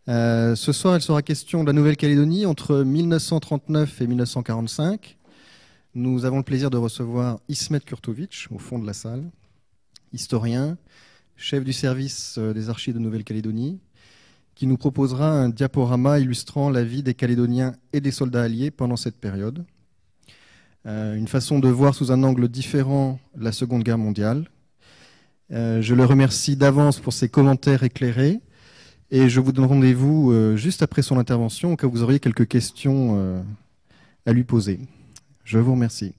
Ce soir, il sera question de la Nouvelle-Calédonie entre 1939 et 1945. Nous avons le plaisir de recevoir Ismet Kurtovic au fond de la salle, historien, chef du service des archives de Nouvelle-Calédonie, qui nous proposera un diaporama illustrant la vie des Calédoniens et des soldats alliés pendant cette période. Une façon de voir sous un angle différent la Seconde Guerre mondiale. Je le remercie d'avance pour ses commentaires éclairés et je vous donne rendez-vous juste après son intervention au cas où vous auriez quelques questions à lui poser. Je vous remercie.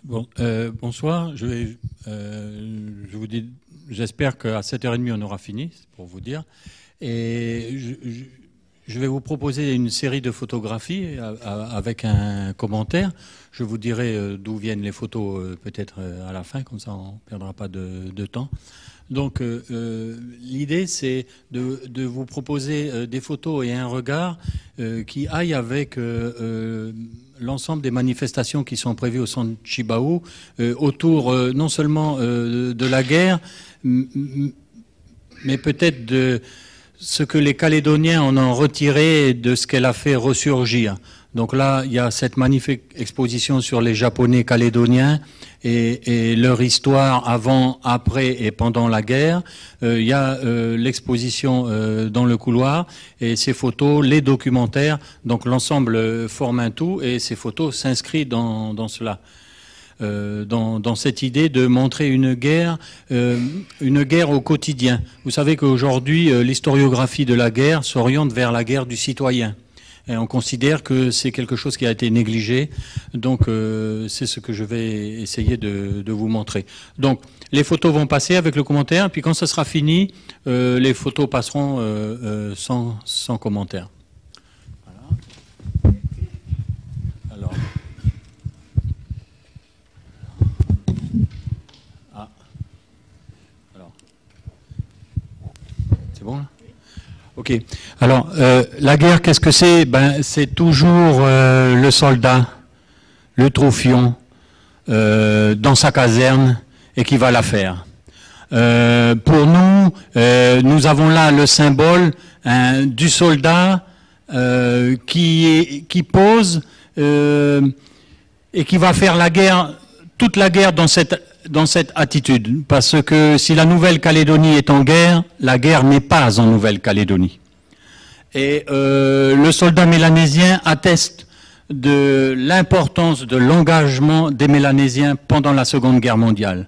Bon, bonsoir. J'espère qu'à 7h30 on aura fini, pour vous dire. Et je vais vous proposer une série de photographies avec un commentaire. Je vous dirai d'où viennent les photos peut-être à la fin, comme ça on ne perdra pas de temps. Donc l'idée c'est de vous proposer des photos et un regard qui aillent avec l'ensemble des manifestations qui sont prévues au centre Chibao autour non seulement de la guerre, mais peut-être de ce que les Calédoniens en ont retiré et de ce qu'elle a fait ressurgir. Donc là, il y a cette magnifique exposition sur les Japonais calédoniens et leur histoire avant, après et pendant la guerre. Il y a l'exposition dans le couloir et ces photos, les documentaires. Donc l'ensemble forme un tout et ces photos s'inscrivent dans cela. Dans cette idée de montrer une guerre au quotidien. Vous savez qu'aujourd'hui, l'historiographie de la guerre s'oriente vers la guerre du citoyen. Et on considère que c'est quelque chose qui a été négligé. Donc, c'est ce que je vais essayer de vous montrer. Donc, les photos vont passer avec le commentaire. Puis quand ça sera fini, les photos passeront sans commentaire. Voilà. Alors... C'est bon là ? Ok. Alors, la guerre, qu'est-ce que c'est ? Ben, c'est toujours le soldat, le troufion, dans sa caserne et qui va la faire. Pour nous, nous avons là le symbole du soldat qui pose et qui va faire la guerre, toute la guerre dans cette attitude. Parce que si la Nouvelle-Calédonie est en guerre, la guerre n'est pas en Nouvelle-Calédonie. Et le soldat mélanésien atteste de l'importance de l'engagement des Mélanésiens pendant la Seconde Guerre mondiale.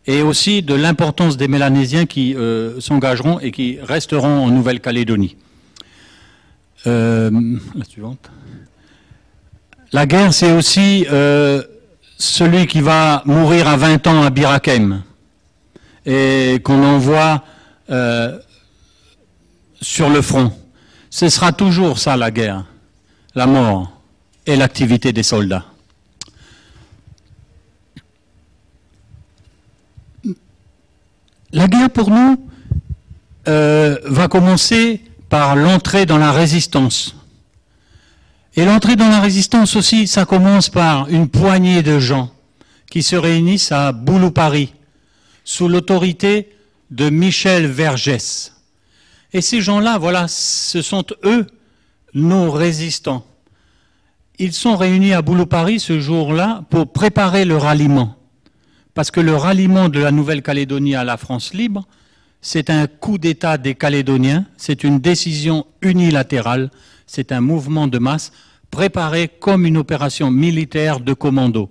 Et aussi de l'importance des Mélanésiens qui s'engageront et qui resteront en Nouvelle-Calédonie. La suivante. La guerre, c'est aussi... celui qui va mourir à 20 ans à Bir Hakeim et qu'on envoie sur le front. Ce sera toujours ça la guerre, la mort et l'activité des soldats. La guerre pour nous va commencer par l'entrée dans la résistance. Et l'entrée dans la résistance aussi, ça commence par une poignée de gens qui se réunissent à Bouloupari, sous l'autorité de Michel Vergès. Et ces gens-là, voilà, ce sont eux, nos résistants. Ils sont réunis à Bouloupari ce jour-là pour préparer le ralliement. Parce que le ralliement de la Nouvelle-Calédonie à la France libre, c'est un coup d'État des Calédoniens, c'est une décision unilatérale. C'est un mouvement de masse préparé comme une opération militaire de commando.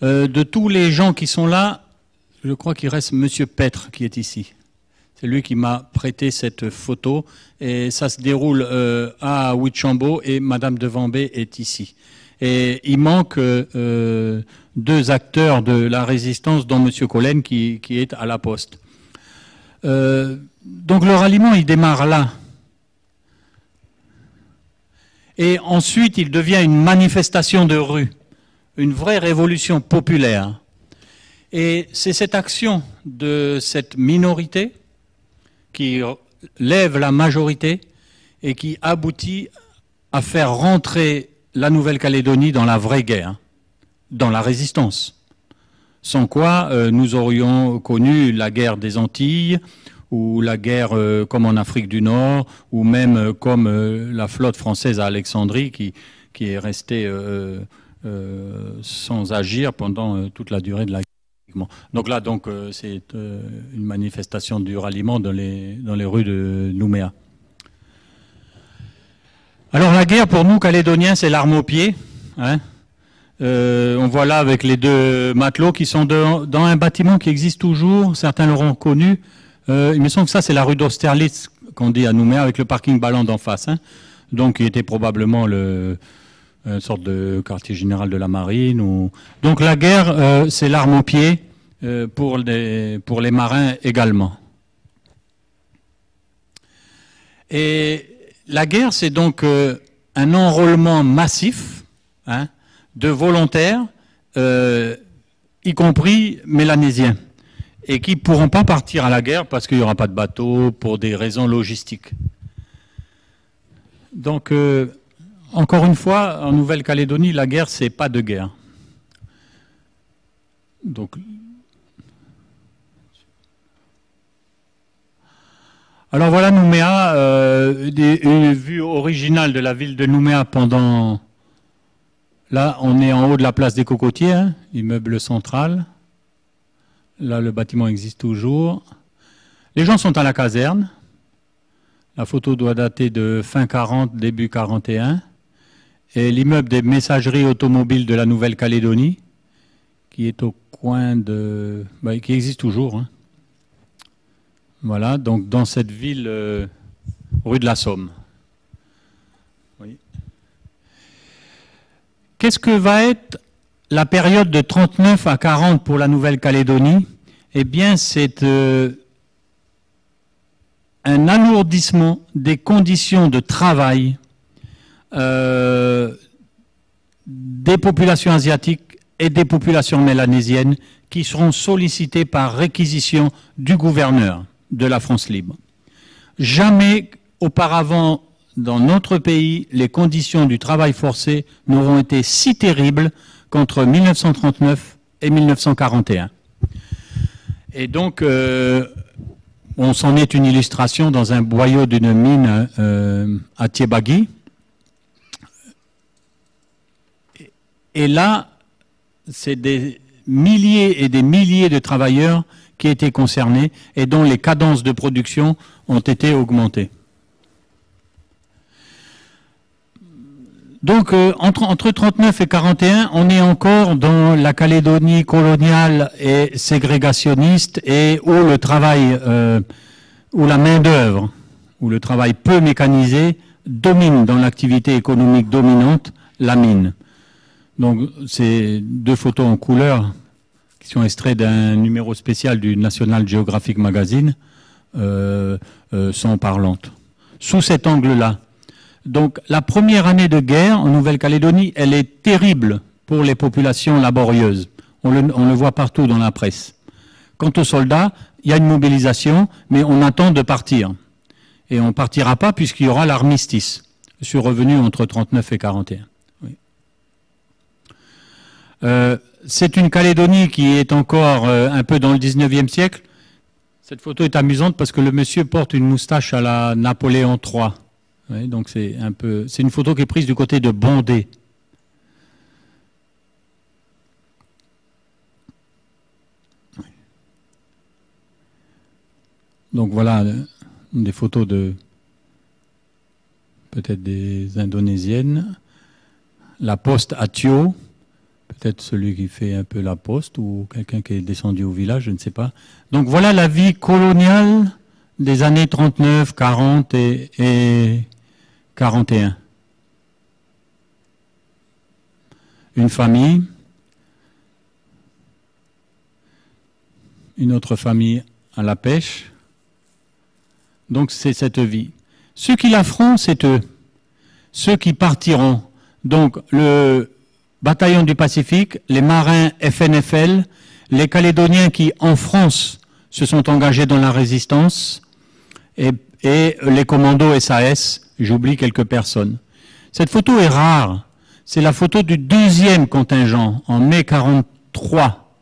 De tous les gens qui sont là, je crois qu'il reste M. Petre qui est ici. C'est lui qui m'a prêté cette photo. Et ça se déroule à Huitchambo et Madame de Vambé est ici. Et il manque deux acteurs de la résistance, dont M. Collen qui est à la poste. Donc le ralliement, il démarre là. Et ensuite, il devient une manifestation de rue, une vraie révolution populaire. Et c'est cette action de cette minorité qui lève la majorité et qui aboutit à faire rentrer la Nouvelle-Calédonie dans la vraie guerre, dans la résistance. sans quoi nous aurions connu la guerre des Antilles, ou la guerre comme en Afrique du Nord, ou même comme la flotte française à Alexandrie qui est restée sans agir pendant toute la durée de la guerre. Donc là, c'est une manifestation du ralliement dans les rues de Nouméa. Alors la guerre, pour nous, Calédoniens, c'est l'arme au pied. Hein. On voit là avec les deux matelots qui sont dans un bâtiment qui existe toujours, certains l'auront connu. Il me semble que ça, c'est la rue d'Austerlitz, qu'on dit à Nouméa, avec le parking Balland en face. Hein. Donc, il était probablement une sorte de quartier général de la marine. Donc, la guerre, c'est l'arme au pied pour les marins également. Et la guerre, c'est donc un enrôlement massif de volontaires, y compris mélanésiens, et qui ne pourront pas partir à la guerre parce qu'il n'y aura pas de bateau pour des raisons logistiques. Donc, encore une fois, en Nouvelle-Calédonie, la guerre, c'est pas de guerre. Donc, alors voilà Nouméa, une vue originale de la ville de Nouméa pendant... Là, on est en haut de la place des Cocotiers, hein, immeuble central. Là, le bâtiment existe toujours. Les gens sont à la caserne. La photo doit dater de fin 40, début 41. Et l'immeuble des messageries automobiles de la Nouvelle-Calédonie, qui est au coin de... qui existe toujours. Hein. Voilà, donc dans cette ville, rue de la Somme. Oui. Qu'est-ce que va être la période de 39 à 40 pour la Nouvelle-Calédonie? Eh bien, c'est un alourdissement des conditions de travail des populations asiatiques et des populations mélanésiennes qui seront sollicitées par réquisition du gouverneur de la France libre. Jamais auparavant dans notre pays, les conditions du travail forcé n'auront été si terribles qu'entre 1939 et 1941. Et donc, on s'en est une illustration dans un boyau d'une mine à Thiebagui. Et là, c'est des milliers et des milliers de travailleurs qui étaient concernés et dont les cadences de production ont été augmentées. Donc, entre 39 et 41, on est encore dans la Calédonie coloniale et ségrégationniste et où le travail, où la main-d'œuvre, où le travail peu mécanisé domine dans l'activité économique dominante, la mine. Donc, ces deux photos en couleur qui sont extraites d'un numéro spécial du National Geographic Magazine sont parlantes. Sous cet angle-là. Donc, la première année de guerre en Nouvelle-Calédonie, elle est terrible pour les populations laborieuses. On le voit partout dans la presse. Quant aux soldats, il y a une mobilisation, mais on attend de partir. Et on ne partira pas puisqu'il y aura l'armistice, survenu entre 39 et 41. Oui. C'est une Calédonie qui est encore un peu dans le 19e siècle. Cette photo est amusante parce que le monsieur porte une moustache à la Napoléon III. Oui, donc c'est une photo qui est prise du côté de Bondé. Donc voilà des photos de peut-être des Indonésiennes. La poste à Thio, peut-être celui qui fait un peu la poste ou quelqu'un qui est descendu au village, je ne sais pas. Donc voilà la vie coloniale des années 39, 40 et 41. Une famille, une autre famille à la pêche. Donc c'est cette vie. Ceux qui la feront, c'est eux. Ceux qui partiront. Donc le bataillon du Pacifique, les marins FNFL, les Calédoniens qui, en France, se sont engagés dans la résistance, et les commandos SAS, j'oublie quelques personnes. Cette photo est rare. C'est la photo du deuxième contingent, en mai 43.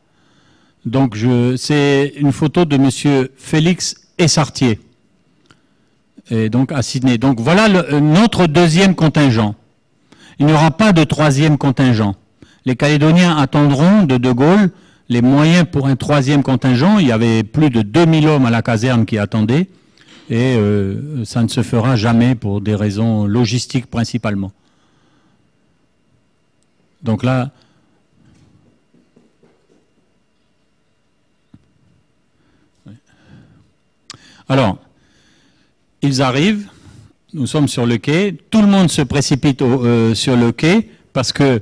Donc c'est une photo de Monsieur Félix Essartier, et donc à Sydney. Donc voilà notre deuxième contingent. Il n'y aura pas de troisième contingent. Les Calédoniens attendront de Gaulle les moyens pour un troisième contingent. Il y avait plus de 2000 hommes à la caserne qui attendaient, et ça ne se fera jamais pour des raisons logistiques principalement. Donc là, alors, ils arrivent, nous sommes sur le quai, tout le monde se précipite sur le quai parce que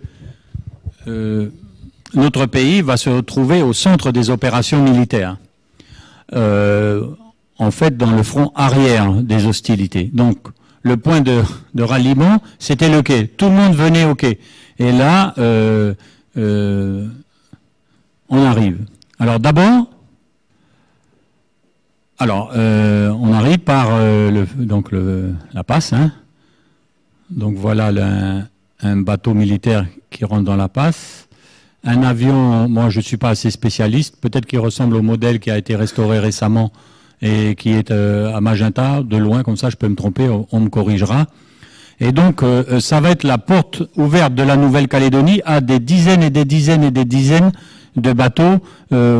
notre pays va se retrouver au centre des opérations militaires, en fait dans le front arrière des hostilités. Donc le point de ralliement, c'était le quai. Tout le monde venait au quai. Et là, on arrive. Alors d'abord, on arrive par la passe. Hein. Donc voilà un bateau militaire qui rentre dans la passe. Un avion, moi je ne suis pas assez spécialiste, peut-être qu'il ressemble au modèle qui a été restauré récemment et qui est à Magenta, de loin, comme ça je peux me tromper, on me corrigera. Et donc ça va être la porte ouverte de la Nouvelle-Calédonie à des dizaines et des dizaines et des dizaines de bateaux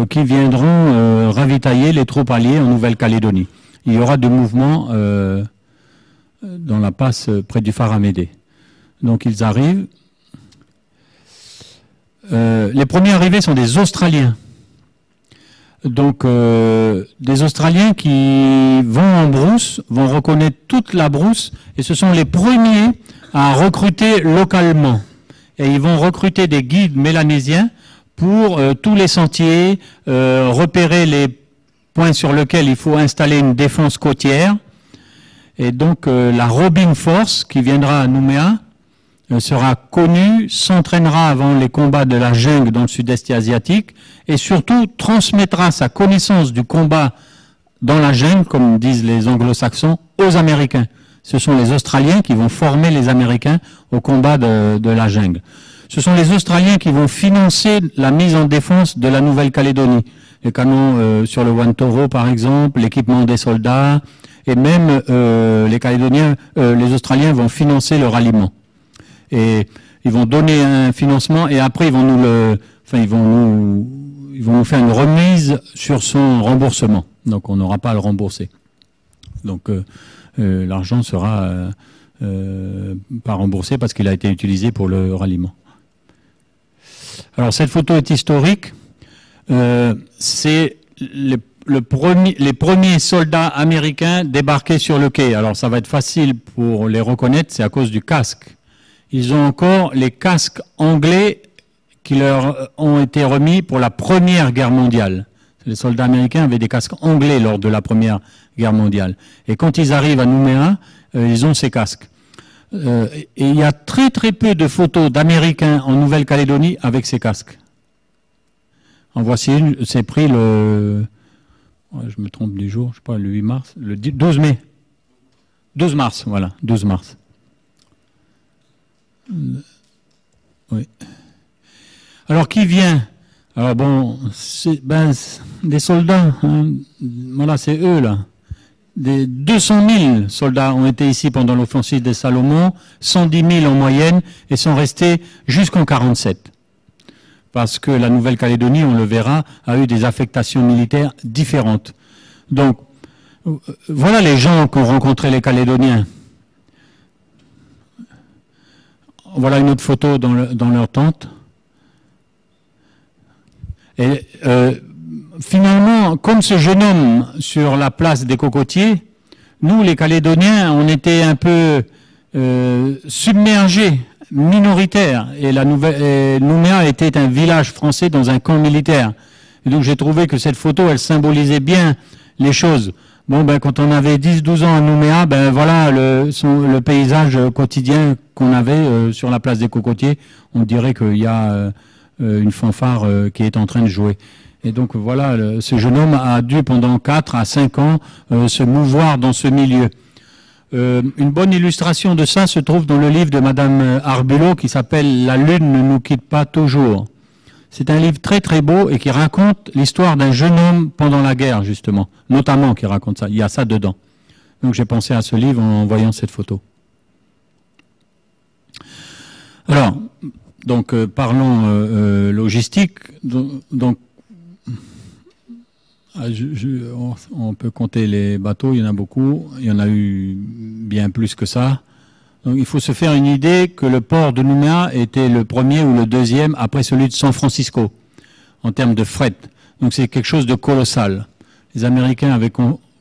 qui viendront ravitailler les troupes alliées en Nouvelle-Calédonie. Il y aura des mouvements dans la passe près du phare Amédée. Donc ils arrivent. Les premiers arrivés sont des Australiens. Donc des Australiens qui vont en brousse, vont reconnaître toute la brousse, et ce sont les premiers à recruter localement. Et ils vont recruter des guides mélanésiens pour tous les sentiers, repérer les points sur lesquels il faut installer une défense côtière. Et donc la Robin Force qui viendra à Nouméa sera connue, s'entraînera avant les combats de la jungle dans le sud-est asiatique et surtout transmettra sa connaissance du combat dans la jungle, comme disent les anglo-saxons, aux Américains. Ce sont les Australiens qui vont former les Américains au combat de la jungle. Ce sont les Australiens qui vont financer la mise en défense de la Nouvelle-Calédonie. Les canons sur le Wantoro, par exemple, l'équipement des soldats, et même les Australiens vont financer le ralliement. Et ils vont donner un financement et après ils vont nous faire une remise sur son remboursement. Donc on n'aura pas à le rembourser. Donc l'argent sera pas remboursé parce qu'il a été utilisé pour le ralliement. Alors cette photo est historique. C'est les premiers soldats américains débarqués sur le quai. Alors ça va être facile pour les reconnaître, c'est à cause du casque. Ils ont encore les casques anglais qui leur ont été remis pour la Première Guerre mondiale. Les soldats américains avaient des casques anglais lors de la Première Guerre mondiale. Et quand ils arrivent à Nouméa, ils ont ces casques. Et il y a très très peu de photos d'Américains en Nouvelle-Calédonie avec ces casques. En voici une, c'est pris le... Je me trompe du jour, je sais pas, le 8 mars, le 12 mai. 12 mars, voilà, 12 mars. Oui. Alors qui vient? Alors bon, des soldats, hein, voilà, c'est eux là. Des 200 000 soldats ont été ici pendant l'offensive des Salomon, 110 000 en moyenne, et sont restés jusqu'en 1947. Parce que la Nouvelle-Calédonie, on le verra, a eu des affectations militaires différentes. Donc, voilà les gens qu'ont rencontrés les Calédoniens. Voilà une autre photo dans leur tente. Et finalement, comme ce jeune homme sur la place des Cocotiers, nous, les Calédoniens, on était un peu submergés, minoritaires. Et Nouméa était un village français dans un camp militaire. Et donc j'ai trouvé que cette photo, elle symbolisait bien les choses. Bon, ben, quand on avait 10-12 ans à Nouméa, ben voilà le paysage quotidien qu'on avait sur la place des Cocotiers. On dirait qu'il y a une fanfare qui est en train de jouer. Et donc voilà, ce jeune homme a dû pendant 4 à 5 ans se mouvoir dans ce milieu. Une bonne illustration de ça se trouve dans le livre de Madame Arbulot qui s'appelle « La lune ne nous quitte pas toujours ». C'est un livre très très beau et qui raconte l'histoire d'un jeune homme pendant la guerre, justement. Notamment qui raconte ça. Il y a ça dedans. Donc j'ai pensé à ce livre en voyant cette photo. Alors, donc parlons logistique. Donc, on peut compter les bateaux, il y en a beaucoup. Il y en a eu bien plus que ça. Donc il faut se faire une idée que le port de Nouméa était le premier ou le deuxième après celui de San Francisco, en termes de fret. Donc c'est quelque chose de colossal. Les Américains avaient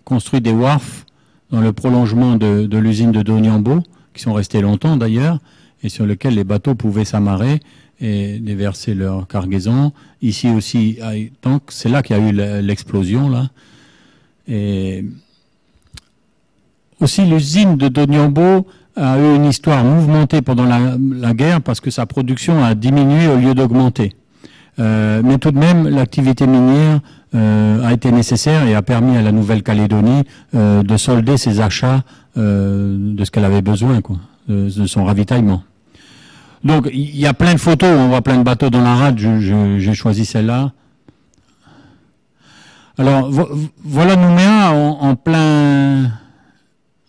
construit des wharfs dans le prolongement de l'usine de Doniambo, qui sont restés longtemps d'ailleurs, et sur lesquels les bateaux pouvaient s'amarrer et déverser leur cargaison. Ici aussi, donc c'est là qu'il y a eu l'explosion, là. Et aussi l'usine de Doniambo a eu une histoire mouvementée pendant la guerre parce que sa production a diminué au lieu d'augmenter. Mais tout de même, l'activité minière a été nécessaire et a permis à la Nouvelle-Calédonie de solder ses achats de ce qu'elle avait besoin, quoi, de son ravitaillement. Donc, il y a plein de photos, on voit plein de bateaux dans la rade, j'ai choisi celle-là. Alors, voilà Nouméa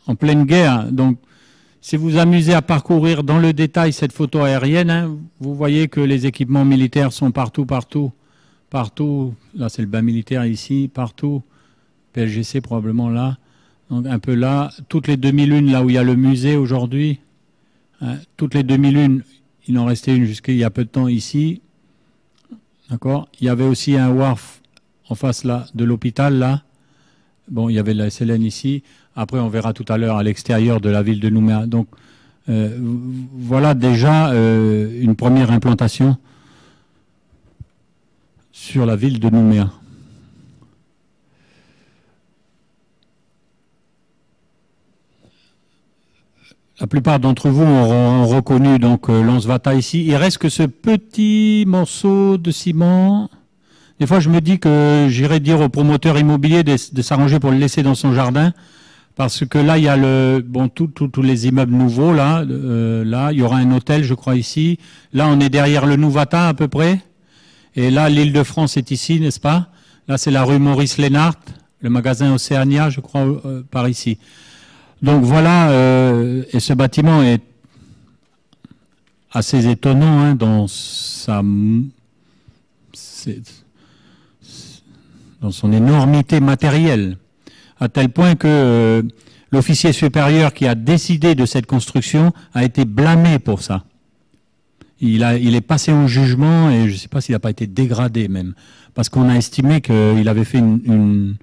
en pleine guerre. Donc, si vous vous amusez à parcourir dans le détail cette photo aérienne, hein, vous voyez que les équipements militaires sont partout. Là, c'est le bain militaire ici, partout. PLGC probablement là. Donc un peu là. Toutes les demi-lunes, là où il y a le musée aujourd'hui. Hein, toutes les demi-lunes, il en restait une jusqu'il y a peu de temps ici. D'accord. Il y avait aussi un wharf en face là de l'hôpital là. Bon, il y avait la SLN ici. Après, on verra tout à l'heure à l'extérieur de la ville de Nouméa. Donc, voilà déjà une première implantation sur la ville de Nouméa. La plupart d'entre vous auront reconnu donc Lansvata ici. Il reste que ce petit morceau de ciment. Des fois, je me dis que j'irais dire au promoteur immobilier de s'arranger pour le laisser dans son jardin. Parce que là, il y a tous les immeubles nouveaux, là, là, il y aura un hôtel, je crois, ici. Là, on est derrière le Nouvata, à peu près. Et là, l'Île-de-France est ici, n'est-ce pas? Là, c'est la rue Maurice-Lénart, le magasin Océania, je crois, par ici. Donc voilà, et ce bâtiment est assez étonnant, hein, dans son énormité matérielle. À tel point que l'officier supérieur qui a décidé de cette construction a été blâmé pour ça. Il est passé au jugement et je ne sais pas s'il n'a pas été dégradé même, parce qu'on a estimé qu'il avait fait une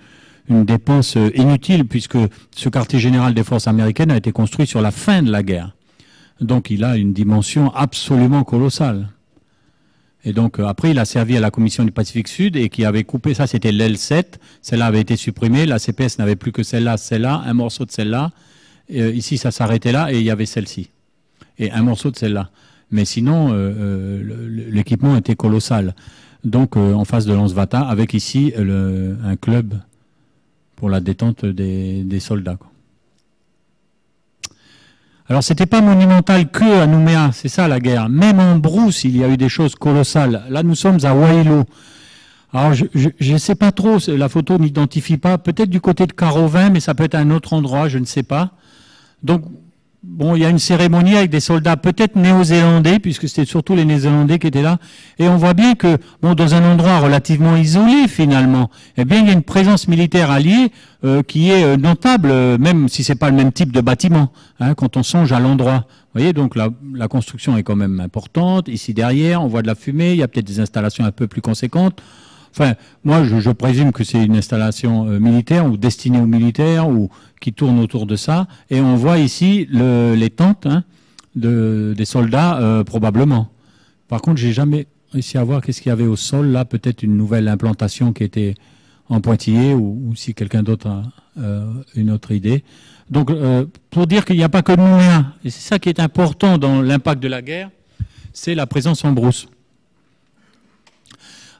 dépense inutile puisque ce quartier général des forces américaines a été construit sur la fin de la guerre. Donc il a une dimension absolument colossale. Et donc après, il a servi à la Commission du Pacifique Sud et qui avait coupé, ça c'était l'L7, celle-là avait été supprimée, la CPS n'avait plus que celle-là, un morceau de celle-là, ici ça s'arrêtait là et il y avait celle-ci, et un morceau de celle-là. Mais sinon, l'équipement était colossal. Donc en face de Lansvata, avec ici un club pour la détente des soldats, quoi. Alors, c'était pas monumental que à Nouméa, c'est ça la guerre. Même en brousse, il y a eu des choses colossales. Là, nous sommes à Wailo. Alors, je ne sais pas trop, la photo n'identifie pas. Peut-être du côté de Carovin, mais ça peut être un autre endroit, je ne sais pas. Donc, bon, il y a une cérémonie avec des soldats peut-être néo-zélandais, puisque c'était surtout les néo-zélandais qui étaient là. Et on voit bien que, bon, dans un endroit relativement isolé, finalement, eh bien, il y a une présence militaire alliée qui est notable, même si c'est pas le même type de bâtiment, hein, quand on songe à l'endroit. Vous voyez, donc la construction est quand même importante. Ici derrière, on voit de la fumée, il y a peut-être des installations un peu plus conséquentes. Enfin, moi, je présume que c'est une installation militaire ou destinée aux militaires ou qui tourne autour de ça. Et on voit ici les tentes, hein, des soldats, probablement. Par contre, j'ai jamais réussi à voir qu'est-ce qu'il y avait au sol. Là, peut-être une nouvelle implantation qui était en pointillé ou si quelqu'un d'autre a une autre idée. Donc, pour dire qu'il n'y a pas que Nouméa, et c'est ça qui est important dans l'impact de la guerre, c'est la présence en brousse.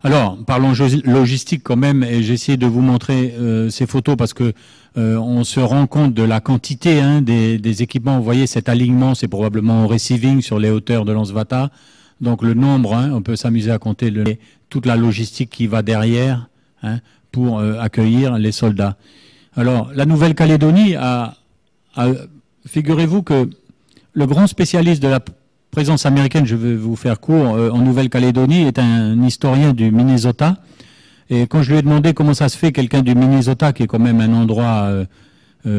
Alors, parlons logistique quand même, et j'ai essayé de vous montrer ces photos parce que on se rend compte de la quantité, hein, des équipements. Vous voyez cet alignement, c'est probablement au receiving sur les hauteurs de Lansvata. Donc le nombre, hein, on peut s'amuser à compter toute la logistique qui va derrière, hein, pour accueillir les soldats. Alors la Nouvelle-Calédonie figurez-vous que le grand spécialiste de la présence américaine, je vais vous faire court, en Nouvelle-Calédonie, est un historien du Minnesota. Et quand je lui ai demandé comment ça se fait, quelqu'un du Minnesota, qui est quand même un endroit qui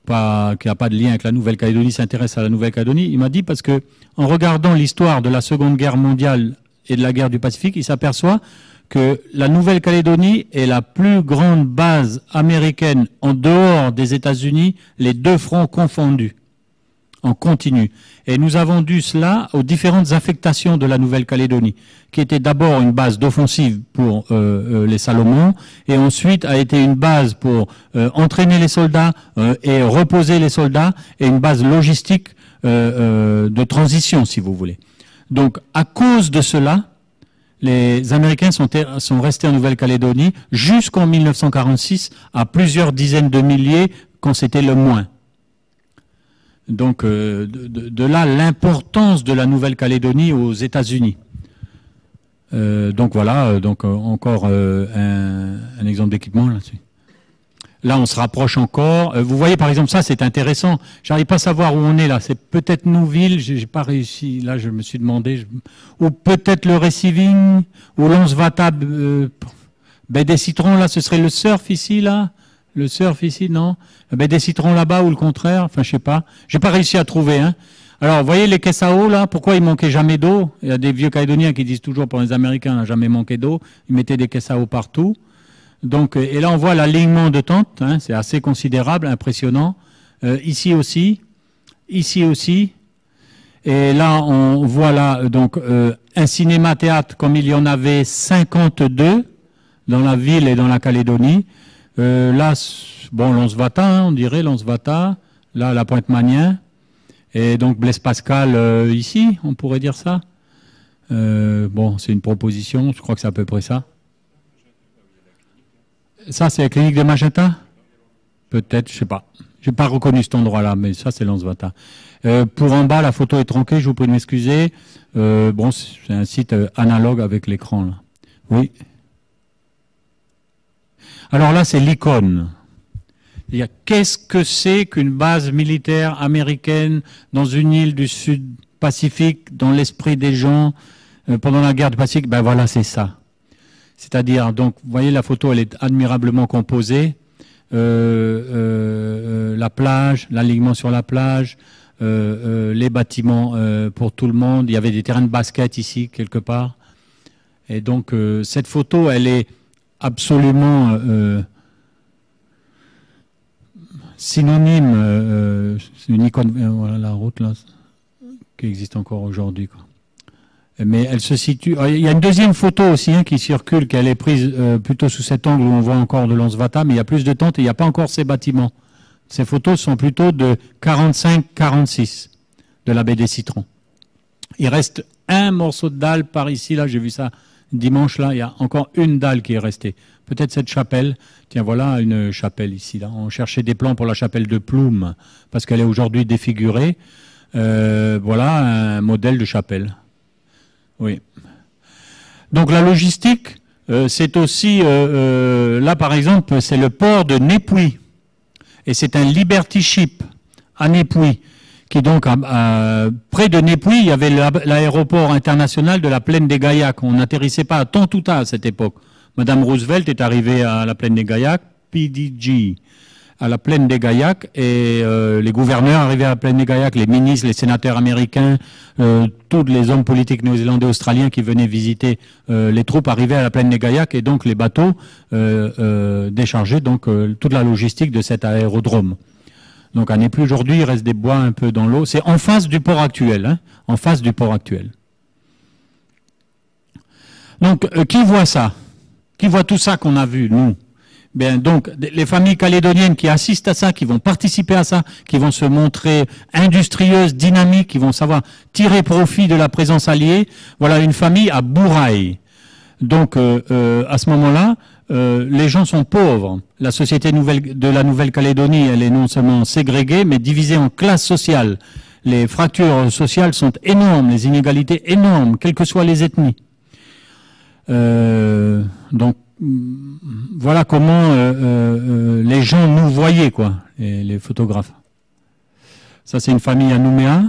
n'a pas de lien avec la Nouvelle-Calédonie, s'intéresse à la Nouvelle-Calédonie, il m'a dit parce que en regardant l'histoire de la Seconde Guerre mondiale et de la guerre du Pacifique, il s'aperçoit que la Nouvelle-Calédonie est la plus grande base américaine en dehors des États-Unis, les deux fronts confondus, en continu. Et nous avons dû cela aux différentes affectations de la Nouvelle-Calédonie, qui était d'abord une base d'offensive pour les Salomon, et ensuite a été une base pour entraîner les soldats et reposer les soldats, et une base logistique de transition, si vous voulez. Donc, à cause de cela, les Américains sont restés en Nouvelle-Calédonie jusqu'en 1946 à plusieurs dizaines de milliers quand c'était le moins. Donc de là l'importance de la Nouvelle-Calédonie aux États-Unis. Donc voilà, encore un exemple d'équipement là-dessus. Là, on se rapproche encore. Vous voyez, par exemple, ça, c'est intéressant. J'arrive pas à savoir où on est là. C'est peut-être Nouville. J'ai pas réussi. Là, je me suis demandé. Ou peut-être le Receiving, ou l'Onsvata, baie des Citrons. Là, ce serait le surf ici, là. Le surf ici, non. Baie des Citrons là-bas, ou le contraire. Enfin, je sais pas. J'ai pas réussi à trouver. Hein. Alors, vous voyez les caisses à eau là. Pourquoi il manquait jamais d'eau? Il y a des vieux Calédoniens qui disent toujours pour les Américains, on n'a jamais manqué d'eau. Ils mettaient des caisses à eau partout. Donc, et là, on voit l'alignement de tentes, hein, c'est assez considérable, impressionnant. Ici aussi, et là, on voit là, donc, un cinéma-théâtre comme il y en avait 52 dans la ville et dans la Calédonie. Là, bon, l'Onsvata, hein, on dirait l'Onsvata, là, la Pointe-Magnin, et donc Blaise Pascal ici, on pourrait dire ça. Bon, c'est une proposition, je crois que c'est à peu près ça. Ça, c'est la clinique de Magenta? Peut-être, je sais pas. J'ai pas reconnu cet endroit-là, mais ça, c'est l'Onsvata. Pour en bas, la photo est tronquée, je vous prie de m'excuser. Bon, c'est un site analogue avec l'écran, là. Oui. Alors là, c'est l'icône. Qu'est-ce que c'est qu'une base militaire américaine dans une île du Sud-Pacifique, dans l'esprit des gens, pendant la guerre du Pacifique? Ben voilà, c'est ça. C'est-à-dire, donc, vous voyez, la photo, elle est admirablement composée. La plage, l'alignement sur la plage, les bâtiments pour tout le monde. Il y avait des terrains de basket ici, quelque part. Et donc, cette photo, elle est absolument synonyme. C'est une icône, voilà la route, là, qui existe encore aujourd'hui, quoi. Mais elle se situe... Il y a une deuxième photo aussi hein, qui circule, qu'elle est prise plutôt sous cet angle où on voit encore de l'Onsvata, mais il y a plus de tentes et il n'y a pas encore ces bâtiments. Ces photos sont plutôt de 45-46 de la baie des Citrons. Il reste un morceau de dalle par ici, là, j'ai vu ça dimanche, là, il y a encore une dalle qui est restée. Peut-être cette chapelle. Tiens, voilà une chapelle ici, là. On cherchait des plans pour la chapelle de Ploum, parce qu'elle est aujourd'hui défigurée. Voilà un modèle de chapelle. Oui. Donc la logistique, c'est aussi, là par exemple, c'est le port de Népouy. Et c'est un Liberty Ship à Népouy. Qui donc, près de Népouy, il y avait l'aéroport international de la plaine des Gaillacs. On n'atterrissait pas à Tontouta à cette époque. Madame Roosevelt est arrivée à la plaine des Gaillacs, PDG, à la plaine des Gaillacs, et les gouverneurs arrivaient à la plaine des Gaillacs, les ministres, les sénateurs américains, tous les hommes politiques néo-zélandais, australiens qui venaient visiter les troupes arrivaient à la plaine des Gaillacs, et donc les bateaux déchargeaient donc toute la logistique de cet aérodrome. Donc à Népouy aujourd'hui, il reste des bois un peu dans l'eau. C'est en face du port actuel, hein, en face du port actuel. Donc qui voit ça? Qui voit tout ça qu'on a vu, nous? Bien, donc, les familles calédoniennes qui assistent à ça, qui vont participer à ça, qui vont se montrer industrieuses, dynamiques, qui vont savoir tirer profit de la présence alliée, voilà une famille à Bourail. Donc, à ce moment-là, les gens sont pauvres. La société de la Nouvelle-Calédonie, elle est non seulement ségrégée, mais divisée en classes sociales. les fractures sociales sont énormes, les inégalités énormes, quelles que soient les ethnies. Donc, voilà comment les gens nous voyaient, quoi, les photographes. Ça, c'est une famille à Nouméa.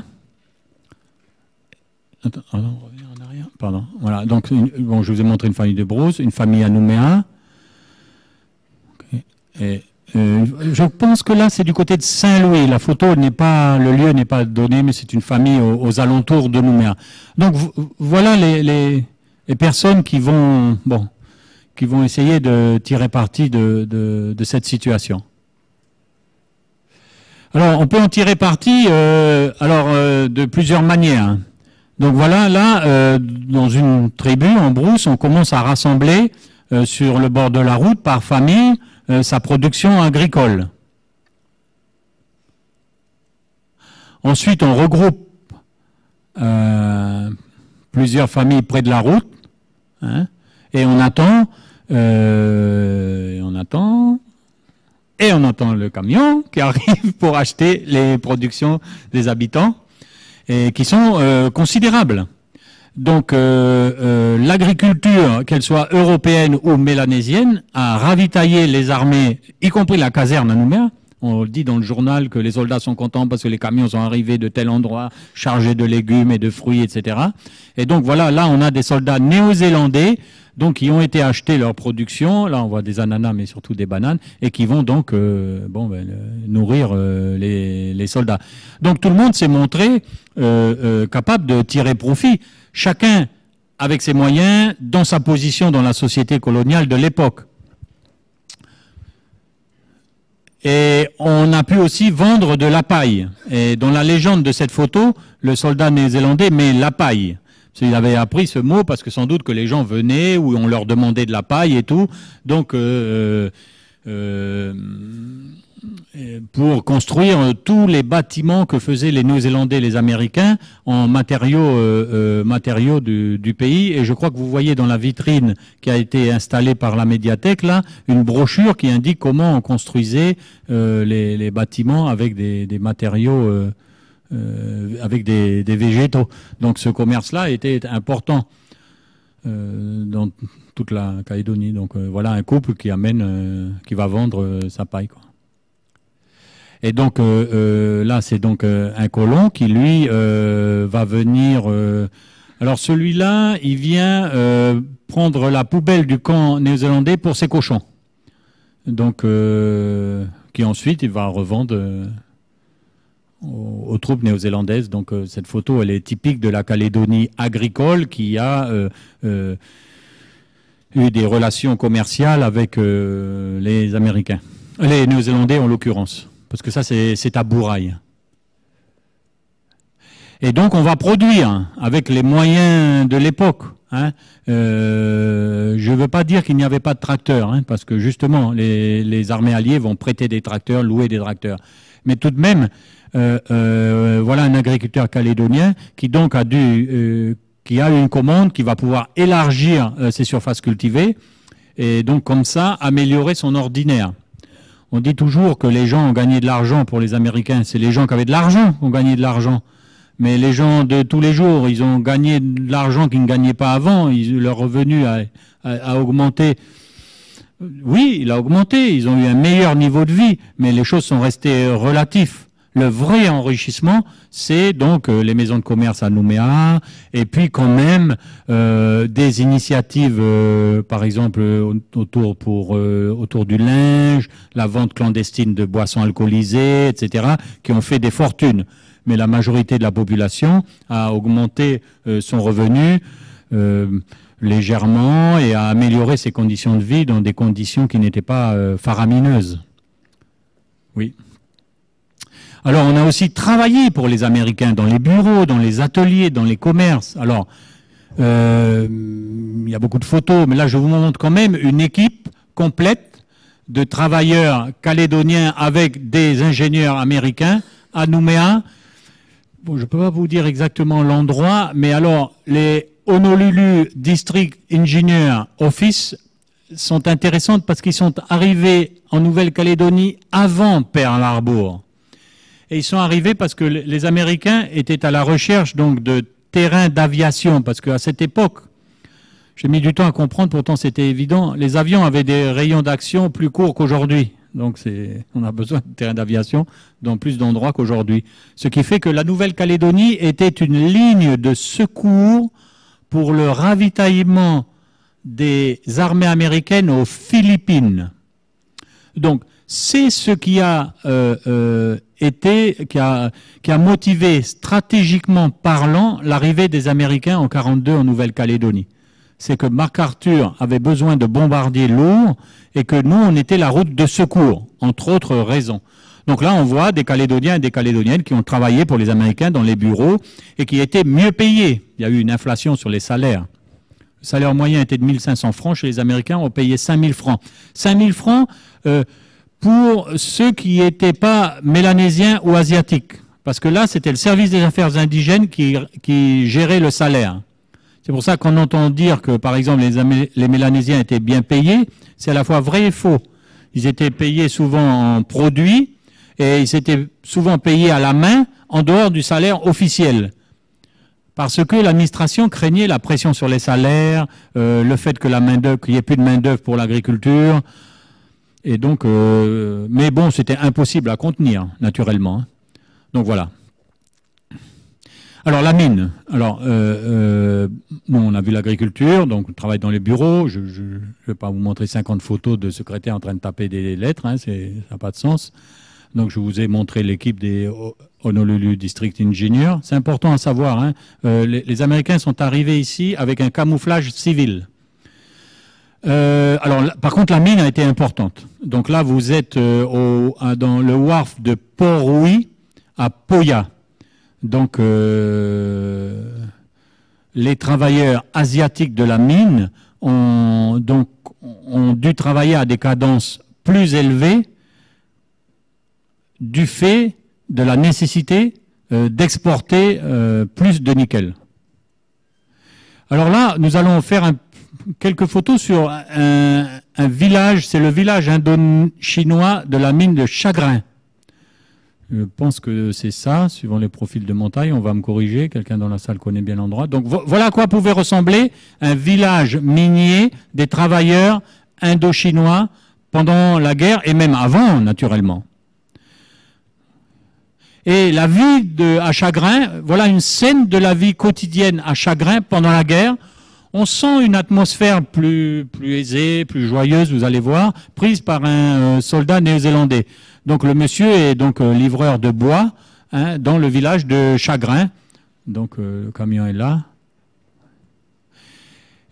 Attends, on revient en arrière. Pardon. Voilà. Donc, bon, je vous ai montré une famille de Brousse, une famille à Nouméa. Okay. Et je pense que là, c'est du côté de Saint-Louis. La photo n'est pas, le lieu n'est pas donné, mais c'est une famille aux alentours de Nouméa. Donc, voilà les personnes qui vont, bon, qui vont essayer de tirer parti de cette situation. Alors, on peut en tirer parti de plusieurs manières. Donc voilà, là, dans une tribu, en brousse, on commence à rassembler sur le bord de la route, par famille, sa production agricole. Ensuite, on regroupe plusieurs familles près de la route, hein, et on attend le camion qui arrive pour acheter les productions des habitants, et qui sont considérables. Donc l'agriculture, qu'elle soit européenne ou mélanésienne, a ravitaillé les armées, y compris la caserne à Nouméa. On dit dans le journal que les soldats sont contents parce que les camions sont arrivés de tel endroit, chargés de légumes et de fruits, etc. Et donc voilà, là on a des soldats néo-zélandais, donc qui ont été acheter leur production. Là on voit des ananas, mais surtout des bananes, et qui vont donc nourrir les soldats. Donc tout le monde s'est montré capable de tirer profit, chacun avec ses moyens, dans sa position dans la société coloniale de l'époque. Et on a pu aussi vendre de la paille. Et dans la légende de cette photo, le soldat néo-zélandais met la paille. Il avait appris ce mot parce que sans doute que les gens venaient ou on leur demandait de la paille et tout. Donc, pour construire tous les bâtiments que faisaient les Néo-Zélandais et les Américains en matériaux du pays. Et je crois que vous voyez dans la vitrine qui a été installée par la médiathèque, là, une brochure qui indique comment on construisait les bâtiments avec des matériaux, avec des végétaux. Donc ce commerce-là était important dans toute la Calédonie. Donc voilà un couple qui va vendre sa paille, quoi. Et donc là, c'est donc un colon qui, lui, va venir... alors celui-là, il vient prendre la poubelle du camp néo-zélandais pour ses cochons. Donc, qui ensuite, il va revendre aux troupes néo-zélandaises. Donc cette photo, elle est typique de la Calédonie agricole qui a eu des relations commerciales avec les Américains. Les Néo-Zélandais, en l'occurrence. Parce que ça, c'est à Bourail. Et donc, on va produire avec les moyens de l'époque. Hein. Je ne veux pas dire qu'il n'y avait pas de tracteurs, hein, parce que justement, les armées alliées vont prêter des tracteurs, louer des tracteurs. Mais tout de même, voilà un agriculteur calédonien qui donc qui a une commande, qui va pouvoir élargir ses surfaces cultivées et donc comme ça améliorer son ordinaire. On dit toujours que les gens ont gagné de l'argent pour les Américains. C'est les gens qui avaient de l'argent qui ont gagné de l'argent. Mais les gens de tous les jours, ils ont gagné de l'argent qu'ils ne gagnaient pas avant. Leur revenu a augmenté. Oui, il a augmenté. Ils ont eu un meilleur niveau de vie. Mais les choses sont restées relatives. Le vrai enrichissement, c'est donc les maisons de commerce à Nouméa, et puis quand même des initiatives, par exemple autour du linge, la vente clandestine de boissons alcoolisées, etc., qui ont fait des fortunes. Mais la majorité de la population a augmenté son revenu légèrement et a amélioré ses conditions de vie dans des conditions qui n'étaient pas faramineuses. Oui. Alors, on a aussi travaillé pour les Américains dans les bureaux, dans les ateliers, dans les commerces. Alors, il y a beaucoup de photos, mais là, je vous montre quand même une équipe complète de travailleurs calédoniens avec des ingénieurs américains à Nouméa. Bon, je ne peux pas vous dire exactement l'endroit, mais alors, les Honolulu District Engineer Office sont intéressantes parce qu'ils sont arrivés en Nouvelle-Calédonie avant Pearl Harbor. Et ils sont arrivés parce que les Américains étaient à la recherche donc de terrains d'aviation, parce qu'à cette époque, j'ai mis du temps à comprendre, pourtant c'était évident, les avions avaient des rayons d'action plus courts qu'aujourd'hui. Donc on a besoin de terrains d'aviation dans plus d'endroits qu'aujourd'hui. Ce qui fait que la Nouvelle-Calédonie était une ligne de secours pour le ravitaillement des armées américaines aux Philippines. Donc c'est ce qui a qui a motivé stratégiquement parlant l'arrivée des Américains en 1942 en Nouvelle-Calédonie. C'est que MacArthur avait besoin de bombardiers lourds et que nous, on était la route de secours, entre autres raisons. Donc là, on voit des Calédoniens et des Calédoniennes qui ont travaillé pour les Américains dans les bureaux et qui étaient mieux payés. Il y a eu une inflation sur les salaires. Le salaire moyen était de 1 500 francs. Chez les Américains, on payait 5 000 francs. 5 000 francs pour ceux qui n'étaient pas mélanésiens ou asiatiques. Parce que là, c'était le service des affaires indigènes qui gérait le salaire. C'est pour ça qu'on entend dire que, par exemple, les Mélanésiens étaient bien payés. C'est à la fois vrai et faux. Ils étaient payés souvent en produits et ils étaient souvent payés à la main en dehors du salaire officiel. Parce que l'administration craignait la pression sur les salaires, le fait que qu'il n'y ait plus de main-d'œuvre pour l'agriculture. Et donc, mais bon, c'était impossible à contenir, naturellement. Donc voilà. Alors la mine, nous on a vu l'agriculture, donc on travaille dans les bureaux, je ne vais pas vous montrer 50 photos de secrétaires en train de taper des lettres, hein, ça n'a pas de sens. Donc je vous ai montré l'équipe des Honolulu District Engineers. C'est important à savoir, hein, les Américains sont arrivés ici avec un camouflage civil. Par contre la mine a été importante. Donc là vous êtes dans le wharf de Port-Rouy à Poya. Donc, les travailleurs asiatiques de la mine ont dû travailler à des cadences plus élevées du fait de la nécessité d'exporter plus de nickel. Alors là, nous allons faire quelques photos sur un village, c'est le village indo-chinois de la mine de Chagrin. Je pense que c'est ça, suivant les profils de montagne, on va me corriger, quelqu'un dans la salle connaît bien l'endroit. Donc voilà à quoi pouvait ressembler un village minier des travailleurs indo-chinois pendant la guerre et même avant, naturellement. Et la vie à Chagrin, voilà une scène de la vie quotidienne à Chagrin pendant la guerre. On sent une atmosphère plus aisée, plus joyeuse, vous allez voir, prise par un soldat néo-zélandais. Donc le monsieur est donc livreur de bois, hein, dans le village de Chagrin. Donc le camion est là.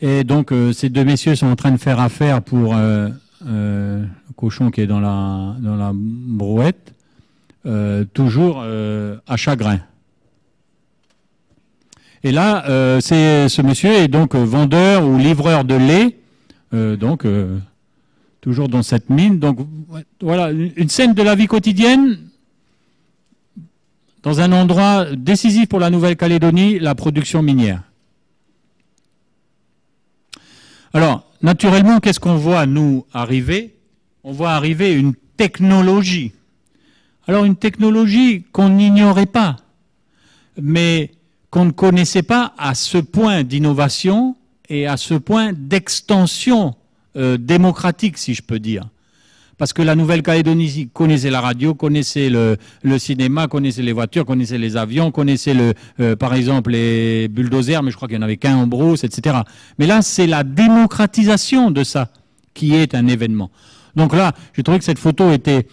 Et donc ces deux messieurs sont en train de faire affaire pour le cochon qui est dans la brouette, toujours à Chagrin. Et là, ce monsieur est donc vendeur ou livreur de lait, toujours dans cette mine. Donc voilà, une scène de la vie quotidienne dans un endroit décisif pour la Nouvelle-Calédonie, la production minière. Alors, naturellement, qu'est-ce qu'on voit, nous, arriver? On voit arriver une technologie. Alors, une technologie qu'on n'ignorait pas, mais qu'on ne connaissait pas à ce point d'innovation et à ce point d'extension démocratique, si je peux dire. Parce que la Nouvelle-Calédonie connaissait la radio, connaissait le cinéma, connaissait les voitures, connaissait les avions, connaissait par exemple les bulldozers, mais je crois qu'il n'y en avait qu'un en brousse, etc. Mais là, c'est la démocratisation de ça qui est un événement. Donc là, j'ai trouvé que cette photo était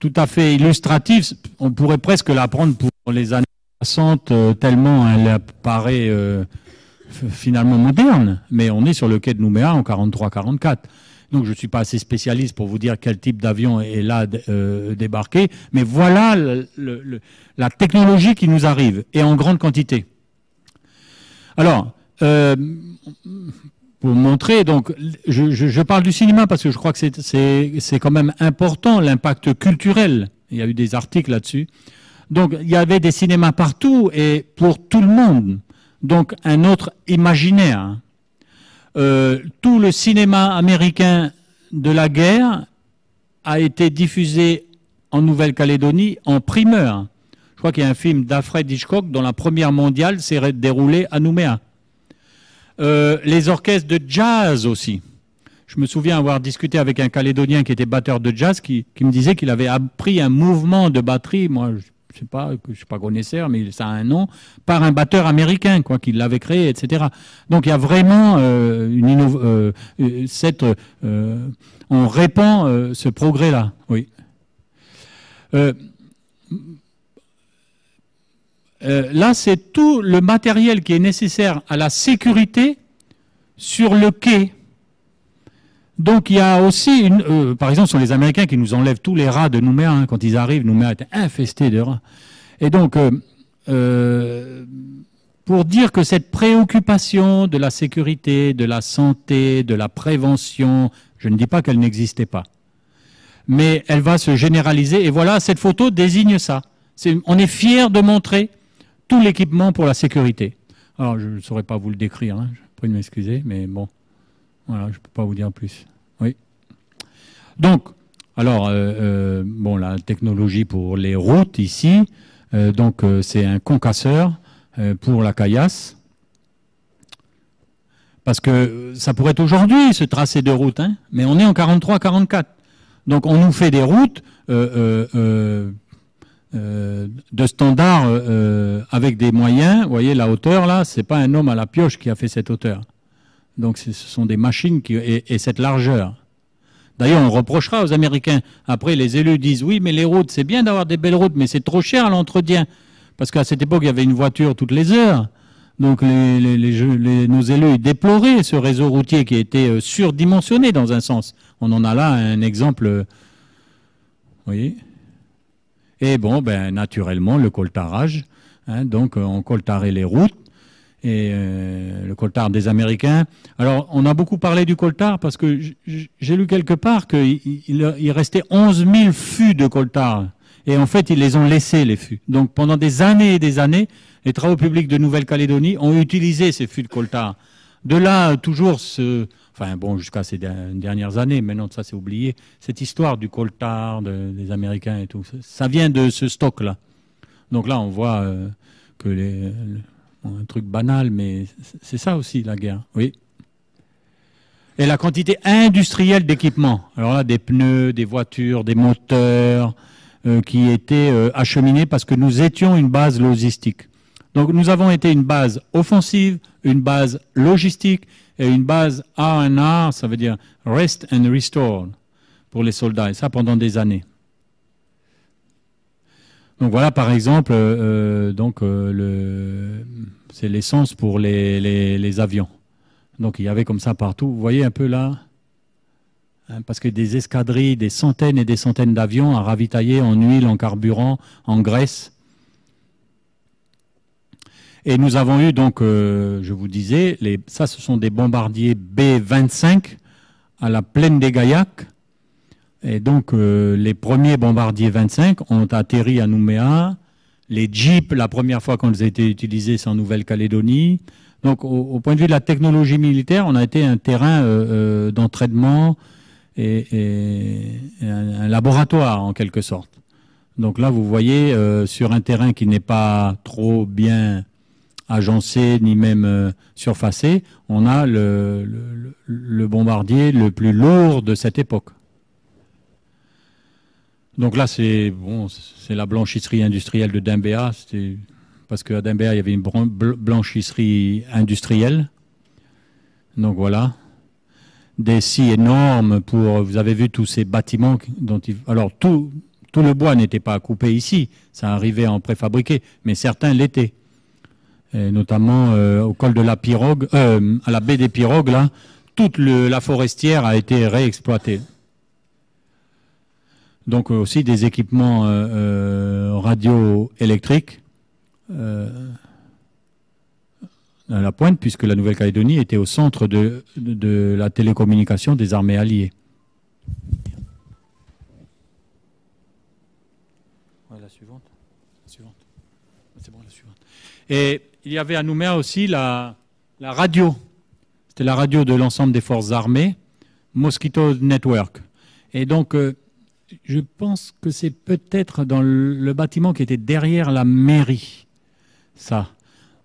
tout à fait illustrative. On pourrait presque la prendre pour les années 60, tellement elle paraît finalement moderne. Mais on est sur le quai de Nouméa en 43-44. Donc je ne suis pas assez spécialiste pour vous dire quel type d'avion est là débarqué. Mais voilà la technologie qui nous arrive, et en grande quantité. Alors, pour montrer, donc, je parle du cinéma parce que je crois que c'est quand même important, l'impact culturel. Il y a eu des articles là-dessus. Donc, il y avait des cinémas partout et pour tout le monde. Donc, un autre imaginaire. Tout le cinéma américain de la guerre a été diffusé en Nouvelle-Calédonie en primeur. crois qu'il y a un film d'Alfred Hitchcock dont la première mondiale s'est déroulée à Nouméa. Les orchestres de jazz aussi. Je me souviens avoir discuté avec un Calédonien qui était batteur de jazz qui me disait qu'il avait appris un mouvement de batterie, moi je suis pas connaisseur, mais ça a un nom, par un batteur américain, quoi, qui l'avait créé, etc. Donc il y a vraiment on répand ce progrès-là, oui. Là, c'est tout le matériel qui est nécessaire à la sécurité sur le quai. Donc il y a aussi, par exemple, ce sont les Américains qui nous enlèvent tous les rats de Nouméa. Hein, quand ils arrivent, Nouméa est infesté de rats. Et donc, pour dire que cette préoccupation de la sécurité, de la santé, de la prévention, je ne dis pas qu'elle n'existait pas, mais elle va se généraliser. Et voilà, cette photo désigne ça. On est fiers de montrer tout l'équipement pour la sécurité. Alors, je ne saurais pas vous le décrire, hein, je prie de m'excuser, mais bon, voilà, je ne peux pas vous dire plus. Oui. Donc, alors, bon, la technologie pour les routes ici, c'est un concasseur pour la caillasse. Parce que ça pourrait être aujourd'hui ce tracé de route, hein, mais on est en 43-44. Donc on nous fait des routes de standard avec des moyens. Vous voyez la hauteur là, c'est pas un homme à la pioche qui a fait cette hauteur. Donc ce sont des machines et cette largeur. D'ailleurs, on reprochera aux Américains. Après, les élus disent oui, mais les routes, c'est bien d'avoir des belles routes, mais c'est trop cher à l'entretien. Parce qu'à cette époque, il y avait une voiture toutes les heures. Donc nos élus déploraient ce réseau routier qui était surdimensionné dans un sens. On en a là un exemple. Vous voyez. Et bon, ben, naturellement, le coltarage. Hein, donc, on coltarait les routes. Et le coltard des Américains. Alors, on a beaucoup parlé du coltard parce que j'ai lu quelque part qu'il restait 11 000 fûts de coltard. Et en fait, ils les ont laissés, les fûts. Donc, pendant des années et des années, les travaux publics de Nouvelle-Calédonie ont utilisé ces fûts de coltard. De là, toujours enfin bon, jusqu'à ces dernières années, maintenant ça c'est oublié, cette histoire du coltard, des Américains et tout, ça vient de ce stock-là. Donc là, on voit que un truc banal, mais c'est ça aussi la guerre, oui. Et la quantité industrielle d'équipements, alors là, des pneus, des voitures, des moteurs, qui étaient acheminés parce que nous étions une base logistique. Donc nous avons été une base offensive, une base logistique et une base R&R, ça veut dire Rest and Restore pour les soldats, et ça pendant des années. Donc voilà par exemple, c'est l'essence pour les avions. Donc il y avait comme ça partout, vous voyez un peu là, hein, parce que des escadrilles, des centaines et des centaines d'avions à ravitailler en huile, en carburant, en graisse. Et nous avons eu donc, je vous disais, ça ce sont des bombardiers B-25 à la plaine des Gaillacs. Et donc les premiers bombardiers 25 ont atterri à Nouméa. Les Jeeps, la première fois qu'ils ont été utilisés, c'est en Nouvelle-Calédonie. Donc au point de vue de la technologie militaire, on a été un terrain d'entraînement et un laboratoire en quelque sorte. Donc là, vous voyez, sur un terrain qui n'est pas trop bien agencé ni même surfacé, on a le bombardier le plus lourd de cette époque. Donc là, c'est la blanchisserie industrielle de Dimbéa, parce qu'à Dimbéa, il y avait une blanchisserie industrielle. Donc voilà, des scies énormes pour, vous avez vu tous ces bâtiments alors tout le bois n'était pas coupé ici, ça arrivait en préfabriqué, mais certains l'étaient. Et notamment au col de la Pirogue, à la baie des Pirogues, là, toute la forestière a été réexploitée. Donc aussi des équipements radioélectriques à la pointe, puisque la Nouvelle-Calédonie était au centre de la télécommunication des armées alliées. Ouais, la suivante. C'est bon, la suivante. Et il y avait à Nouméa aussi la radio. C'était la radio de l'ensemble des forces armées, Mosquito Network. Et donc, Je pense que c'est peut-être dans le bâtiment qui était derrière la mairie, ça,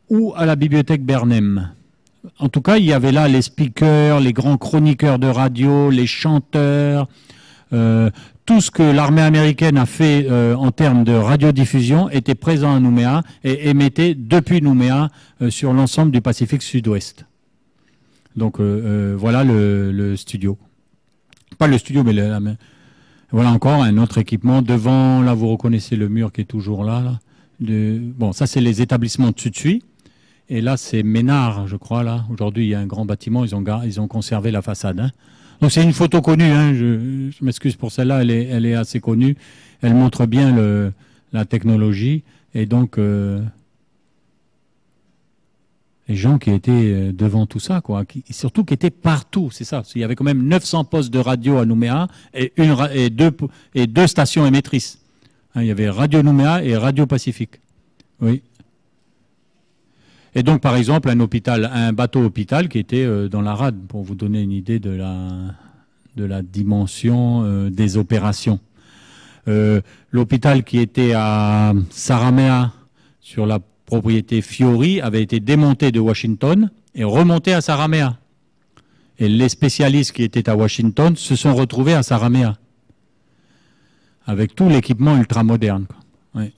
ou à la bibliothèque Bernheim. En tout cas, il y avait là les speakers, les grands chroniqueurs de radio, les chanteurs, tout ce que l'armée américaine a fait en termes de radiodiffusion était présent à Nouméa et émettait depuis Nouméa sur l'ensemble du Pacifique Sud-Ouest. Donc voilà le studio. Pas le studio, mais voilà encore un autre équipement. Devant, là, vous reconnaissez le mur qui est toujours là. Bon, ça, c'est les établissements de Tsutsui. Et là, c'est Ménard, je crois. Là, aujourd'hui, il y a un grand bâtiment. Ils ont conservé la façade. Hein. Donc, c'est une photo connue. Hein. Je m'excuse pour celle-là. Elle est assez connue. Elle montre bien la technologie. Et donc, les gens qui étaient devant tout ça, quoi, surtout qui étaient partout, c'est ça. Il y avait quand même 900 postes de radio à Nouméa et deux stations émettrices. Hein, il y avait Radio Nouméa et Radio Pacifique. Oui. Et donc, par exemple, un bateau-hôpital qui était dans la rade, pour vous donner une idée de la dimension des opérations. L'hôpital qui était à Saramea, sur la propriété Fiori, avait été démonté de Washington et remonté à Saramea. Et les spécialistes qui étaient à Washington se sont retrouvés à Saramea, avec tout l'équipement ultramoderne. Oui.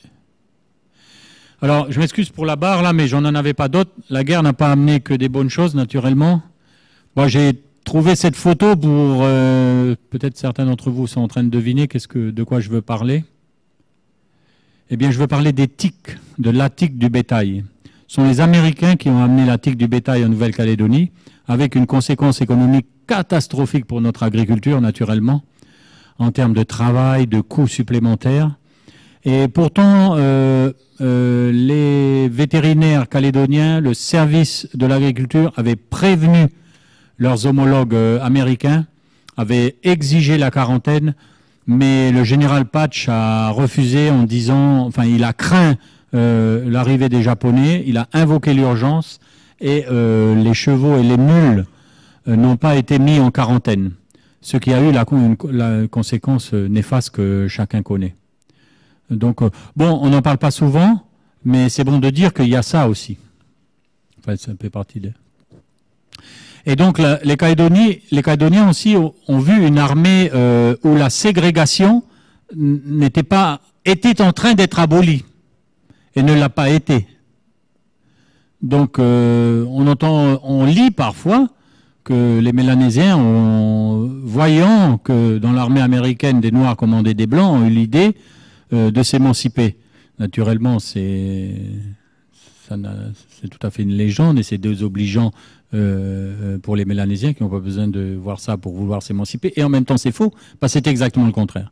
Alors, je m'excuse pour la barre, là, mais j'en avais pas d'autres. La guerre n'a pas amené que des bonnes choses, naturellement. Moi, j'ai trouvé cette photo pour... peut-être certains d'entre vous sont en train de deviner de quoi je veux parler. Eh bien, je veux parler des tiques, de la tique du bétail. Ce sont les Américains qui ont amené la tique du bétail en Nouvelle-Calédonie, avec une conséquence économique catastrophique pour notre agriculture, naturellement, en termes de travail, de coûts supplémentaires. Et pourtant, les vétérinaires calédoniens, le service de l'agriculture avait prévenu leurs homologues américains, avait exigé la quarantaine, mais le général Patch a refusé en disant, enfin, il a craint l'arrivée des Japonais, il a invoqué l'urgence et les chevaux et les mules n'ont pas été mis en quarantaine, ce qui a eu la conséquence néfaste que chacun connaît. Donc, bon, on n'en parle pas souvent, mais c'est bon de dire qu'il y a ça aussi. Enfin, ça fait partie de... Et donc, les Calédoniens aussi ont vu une armée où la ségrégation était en train d'être abolie et ne l'a pas été. Donc, on lit parfois que les Mélanésiens, voyant que dans l'armée américaine des Noirs commandaient des Blancs, ont eu l'idée de s'émanciper. Naturellement, c'est tout à fait une légende et c'est désobligeant pour les Mélanésiens qui n'ont pas besoin de voir ça pour vouloir s'émanciper. Et en même temps, c'est faux, parce que c'est exactement le contraire.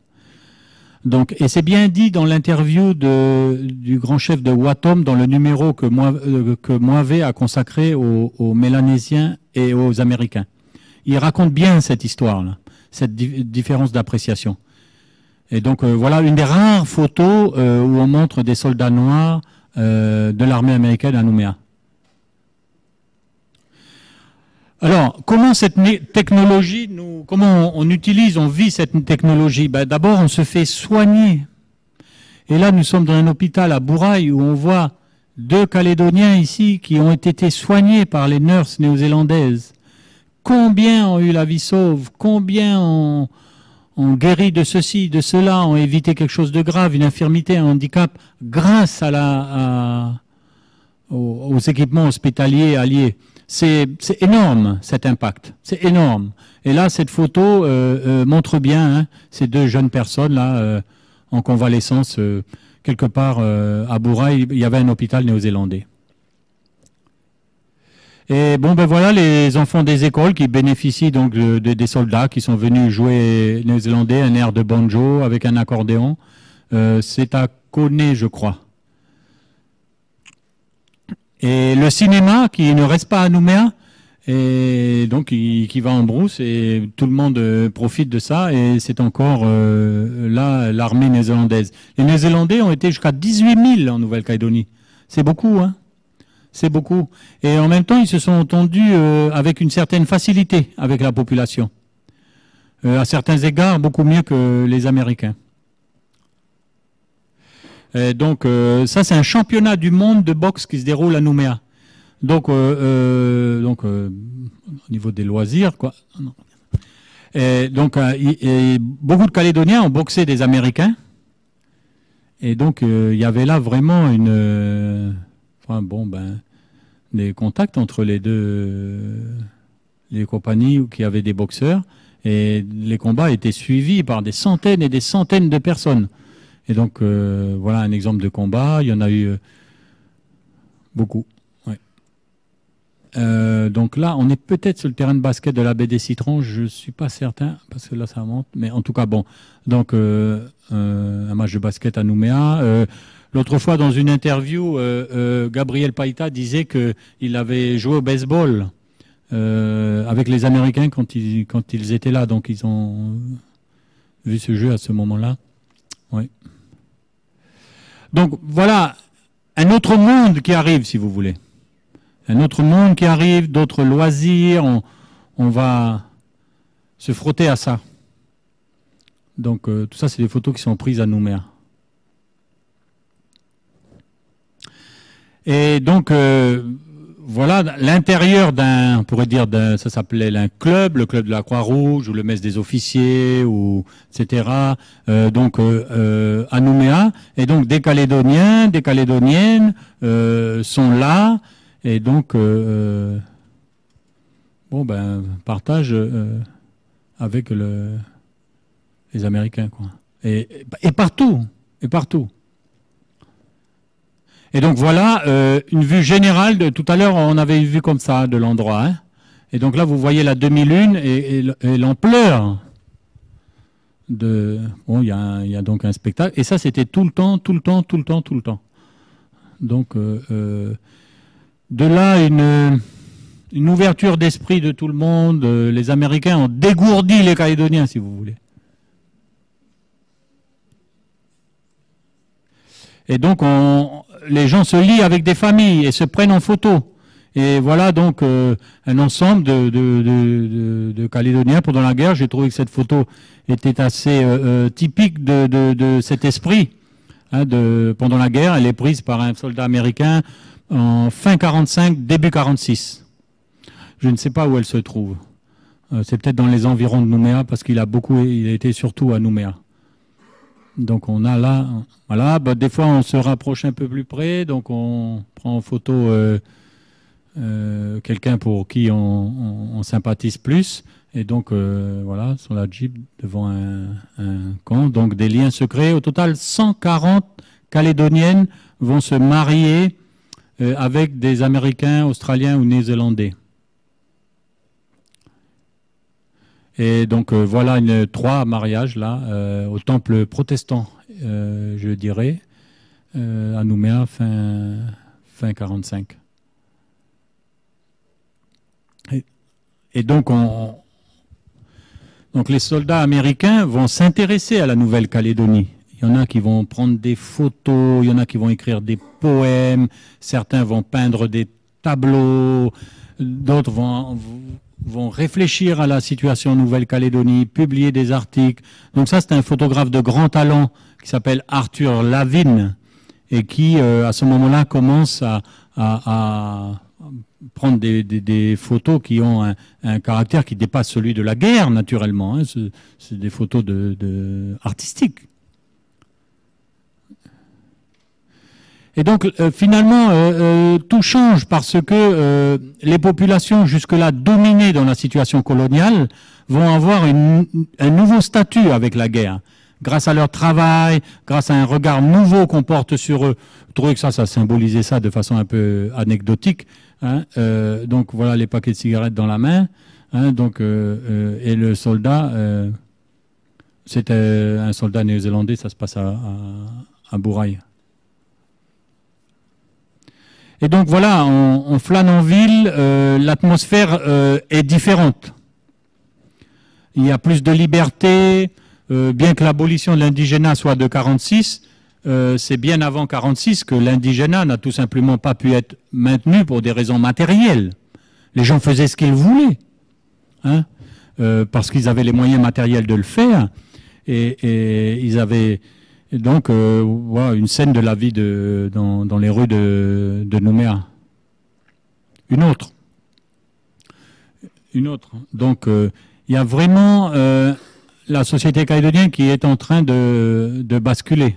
Donc, et c'est bien dit dans l'interview du grand chef de Watom, dans le numéro que Moivet a consacré aux Mélanésiens et aux Américains. Il raconte bien cette histoire-là, cette différence d'appréciation. Et donc, voilà une des rares photos où on montre des soldats noirs de l'armée américaine à Nouméa. Alors, comment cette technologie, comment on utilise, on vit cette technologie? Ben, d'abord, on se fait soigner. Et là, nous sommes dans un hôpital à Bourail où on voit 2 Calédoniens ici qui ont été soignés par les nurses néo-zélandaises. Combien ont eu la vie sauve? Combien ont guéri de ceci, de cela, ont évité quelque chose de grave, une infirmité, un handicap, grâce aux équipements hospitaliers alliés? C'est énorme, cet impact. C'est énorme. Et là, cette photo montre bien ces 2 jeunes personnes là en convalescence quelque part à Bourail. Il y avait un hôpital néo-zélandais. Et bon, ben voilà les enfants des écoles qui bénéficient donc des soldats qui sont venus jouer néo-zélandais, un air de banjo avec un accordéon. C'est à Koné, je crois. Et le cinéma qui ne reste pas à Nouméa, et donc qui va en brousse, et tout le monde profite de ça, et c'est encore là l'armée néo-zélandaise. Les Néo-Zélandais ont été jusqu'à 18 000 en Nouvelle-Calédonie. C'est beaucoup, hein. C'est beaucoup. Et en même temps, ils se sont entendus avec une certaine facilité avec la population. à certains égards beaucoup mieux que les Américains. Et donc ça c'est un championnat du monde de boxe qui se déroule à Nouméa. Donc au niveau des loisirs, quoi. Et donc beaucoup de Calédoniens ont boxé des Américains. Et donc il y avait là vraiment des contacts entre les compagnies qui avaient des boxeurs. Et les combats étaient suivis par des centaines et des centaines de personnes. Et donc, voilà un exemple de combat. Il y en a eu beaucoup. Ouais. Donc là, on est peut-être sur le terrain de basket de la baie des Citrons. Je ne suis pas certain, parce que là, ça monte. Mais en tout cas, bon. Donc, un match de basket à Nouméa. L'autre fois, dans une interview, Gabriel Païta disait qu'il avait joué au baseball avec les Américains quand ils étaient là. Donc, ils ont vu ce jeu à ce moment-là. Oui. Donc voilà un autre monde qui arrive, si vous voulez. Un autre monde qui arrive, d'autres loisirs. On va se frotter à ça. Donc tout ça, c'est des photos qui sont prises à Nouméa. Et donc voilà l'intérieur on pourrait dire ça s'appelait un club, le club de la Croix-Rouge ou le mess des officiers, ou etc. Donc à Nouméa, et donc des Calédoniens, des Calédoniennes sont là, et donc partagent avec les Américains, quoi. Et partout, et partout. Et donc voilà une vue générale de tout à l'heure, on avait une vue comme ça de l'endroit. Hein. Et donc là, vous voyez la demi-lune et l'ampleur de. Bon, il y a donc un spectacle. Et ça, c'était tout le temps. Donc de là, une ouverture d'esprit de tout le monde. Les Américains ont dégourdi les Calédoniens, si vous voulez. Et donc, les gens se lient avec des familles et se prennent en photo. Et voilà donc un ensemble de Calédoniens pendant la guerre. J'ai trouvé que cette photo était assez typique de cet esprit pendant la guerre. Elle est prise par un soldat américain en fin 45, début 46. Je ne sais pas où elle se trouve. C'est peut-être dans les environs de Nouméa, parce qu'il a été surtout à Nouméa. Donc on a là, voilà, des fois on se rapproche un peu plus près, donc on prend en photo quelqu'un pour qui on sympathise plus, et donc voilà, sur la Jeep devant un camp, donc des liens secrets. Au total, 140 Calédoniennes vont se marier avec des Américains, Australiens ou Néo-Zélandais. Et donc voilà 3 mariages là au temple protestant, je dirais, à Nouméa fin 45. Et donc les soldats américains vont s'intéresser à la Nouvelle-Calédonie. Il y en a qui vont prendre des photos, il y en a qui vont écrire des poèmes, certains vont peindre des tableaux, d'autres vont réfléchir à la situation en Nouvelle-Calédonie, publier des articles. Donc ça, c'est un photographe de grand talent qui s'appelle Arthur Lavigne, et qui, à ce moment-là, commence à prendre des photos qui ont un caractère qui dépasse celui de la guerre, naturellement. Hein. C'est des photos artistiques. Et donc, finalement, tout change parce que les populations jusque-là dominées dans la situation coloniale vont avoir un nouveau statut avec la guerre. Grâce à leur travail, grâce à un regard nouveau qu'on porte sur eux. Je trouvais que ça symbolisait ça de façon un peu anecdotique. Hein. Donc, voilà les paquets de cigarettes dans la main. Hein, donc, et le soldat, c'était un soldat néo-zélandais, ça se passe à Bourail. Et donc voilà, on flâne en ville, l'atmosphère est différente. Il y a plus de liberté, bien que l'abolition de l'indigénat soit de 46, c'est bien avant 46 que l'indigénat n'a tout simplement pas pu être maintenu pour des raisons matérielles. Les gens faisaient ce qu'ils voulaient. Hein. parce qu'ils avaient les moyens matériels de le faire, et ils avaient donc voilà, une scène de la vie dans les rues de Nouméa. Une autre. Donc il y a vraiment la société calédonienne qui est en train de basculer.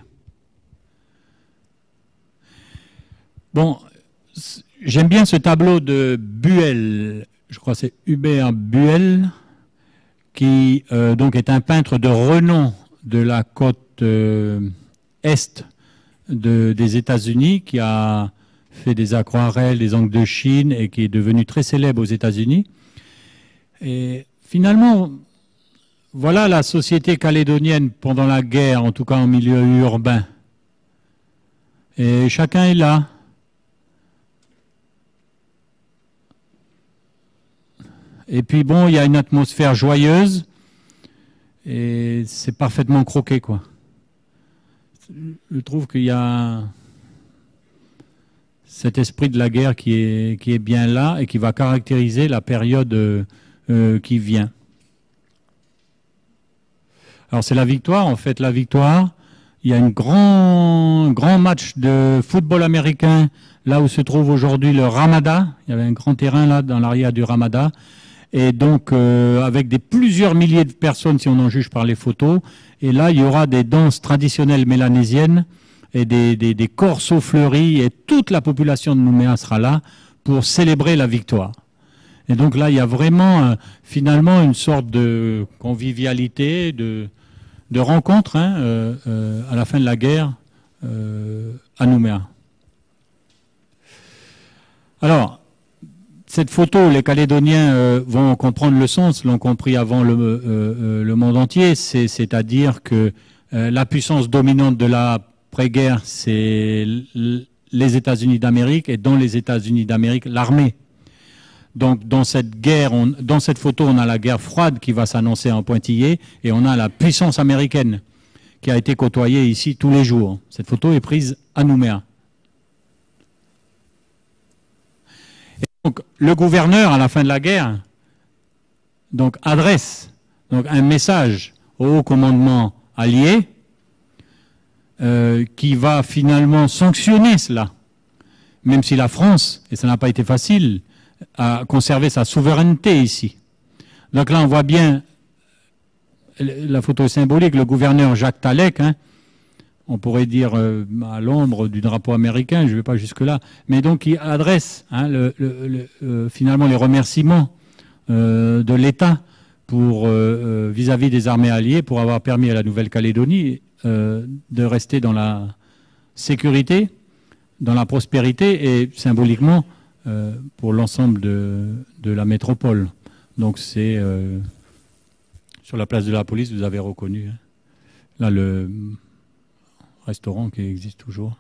Bon, j'aime bien ce tableau de Buell, je crois que c'est Hubert Buell, qui donc est un peintre de renom de la côte est des États-Unis, qui a fait des aquarelles, des encres de Chine et qui est devenu très célèbre aux États-Unis. Et finalement, voilà la société calédonienne pendant la guerre, en tout cas en milieu urbain. Et chacun est là. Et puis bon, il y a une atmosphère joyeuse et c'est parfaitement croqué, quoi. Je trouve qu'il y a cet esprit de la guerre qui est bien là et qui va caractériser la période qui vient. Alors c'est la victoire, en fait, la victoire. Il y a un grand match de football américain là où se trouve aujourd'hui le Ramada. Il y avait un grand terrain là dans l'arrière du Ramada. Et donc avec plusieurs milliers de personnes si on en juge par les photos. Et là, il y aura des danses traditionnelles mélanésiennes et des corsos fleuris et toute la population de Nouméa sera là pour célébrer la victoire. Et donc là, il y a vraiment finalement une sorte de convivialité, de rencontre à la fin de la guerre à Nouméa. Alors, cette photo, les Calédoniens vont comprendre le sens, l'ont compris avant le monde entier, c'est-à-dire que la puissance dominante de l'après-guerre, c'est les États-Unis d'Amérique, et dans les États-Unis d'Amérique, l'armée. Donc dans cette guerre, dans cette photo, on a la guerre froide qui va s'annoncer en pointillé, et on a la puissance américaine qui a été côtoyée ici tous les jours. Cette photo est prise à Nouméa. Donc, le gouverneur, à la fin de la guerre, donc, adresse un message au haut commandement allié qui va finalement sanctionner cela, même si la France, et ça n'a pas été facile, a conservé sa souveraineté ici. Donc là, on voit bien, la photo est symbolique, le gouverneur Jacques Talec, on pourrait dire à l'ombre du drapeau américain, je ne vais pas jusque-là, mais donc il adresse finalement les remerciements de l'État pour vis-à-vis des armées alliées pour avoir permis à la Nouvelle-Calédonie de rester dans la sécurité, dans la prospérité et symboliquement pour l'ensemble de la métropole. Donc c'est sur la place de la Police, vous avez reconnu là le restaurant qui existe toujours.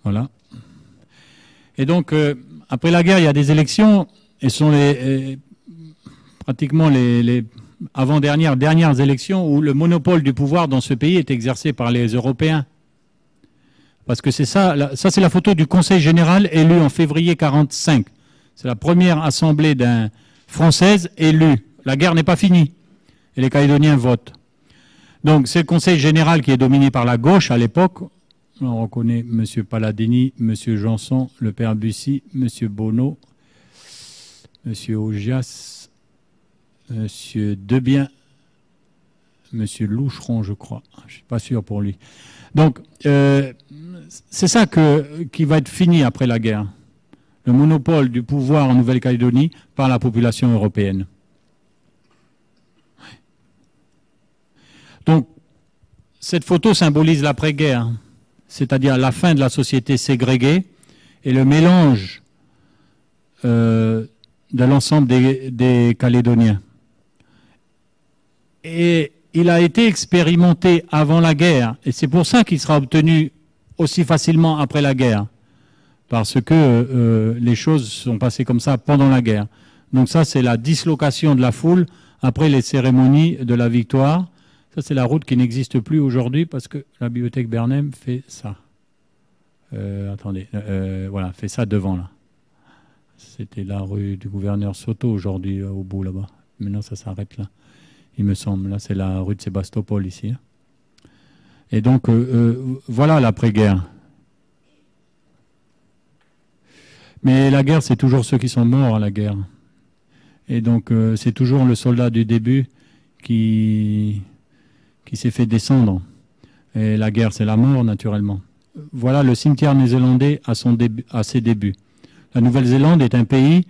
Voilà. Et donc, après la guerre, il y a des élections, et ce sont pratiquement les dernières élections où le monopole du pouvoir dans ce pays est exercé par les Européens. Parce que c'est ça c'est la photo du Conseil général élu en février 1945. C'est la première assemblée française élue. La guerre n'est pas finie, et les Calédoniens votent. Donc c'est le Conseil général qui est dominé par la gauche à l'époque. On reconnaît M. Palladini, M. Janson, le père Bussy, M. Bonneau, M. Augias, M. Debien, M. Loucheron, je crois. Je ne suis pas sûr pour lui. Donc c'est ça qui va être fini après la guerre. Le monopole du pouvoir en Nouvelle-Calédonie par la population européenne. Donc, cette photo symbolise l'après-guerre, c'est-à-dire la fin de la société ségrégée et le mélange de l'ensemble des Calédoniens. Et il a été expérimenté avant la guerre, et c'est pour ça qu'il sera obtenu aussi facilement après la guerre, parce que les choses sont passées comme ça pendant la guerre. Donc ça, c'est la dislocation de la foule après les cérémonies de la victoire. Ça, c'est la route qui n'existe plus aujourd'hui parce que la bibliothèque Bernheim fait ça. Attendez, voilà, fait ça devant là. C'était la rue du gouverneur Soto aujourd'hui, au bout là-bas. Maintenant, ça s'arrête là, il me semble. Là, c'est la rue de Sébastopol, ici. Et donc, voilà l'après-guerre. Mais la guerre, c'est toujours ceux qui sont morts à la guerre. Et donc, c'est toujours le soldat du début qui s'est fait descendre. Et la guerre, c'est la mort, naturellement. Voilà le cimetière néo-zélandais à ses débuts. La Nouvelle-Zélande est un pays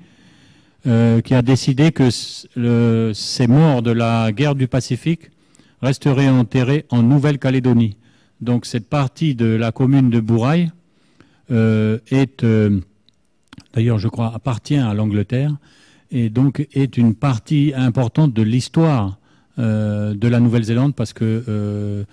qui a décidé que ces morts de la guerre du Pacifique resteraient enterrés en Nouvelle-Calédonie. Donc, cette partie de la commune de Bourail est... d'ailleurs, je crois, appartient à l'Angleterre, et donc est une partie importante de l'histoire de la Nouvelle-Zélande, parce que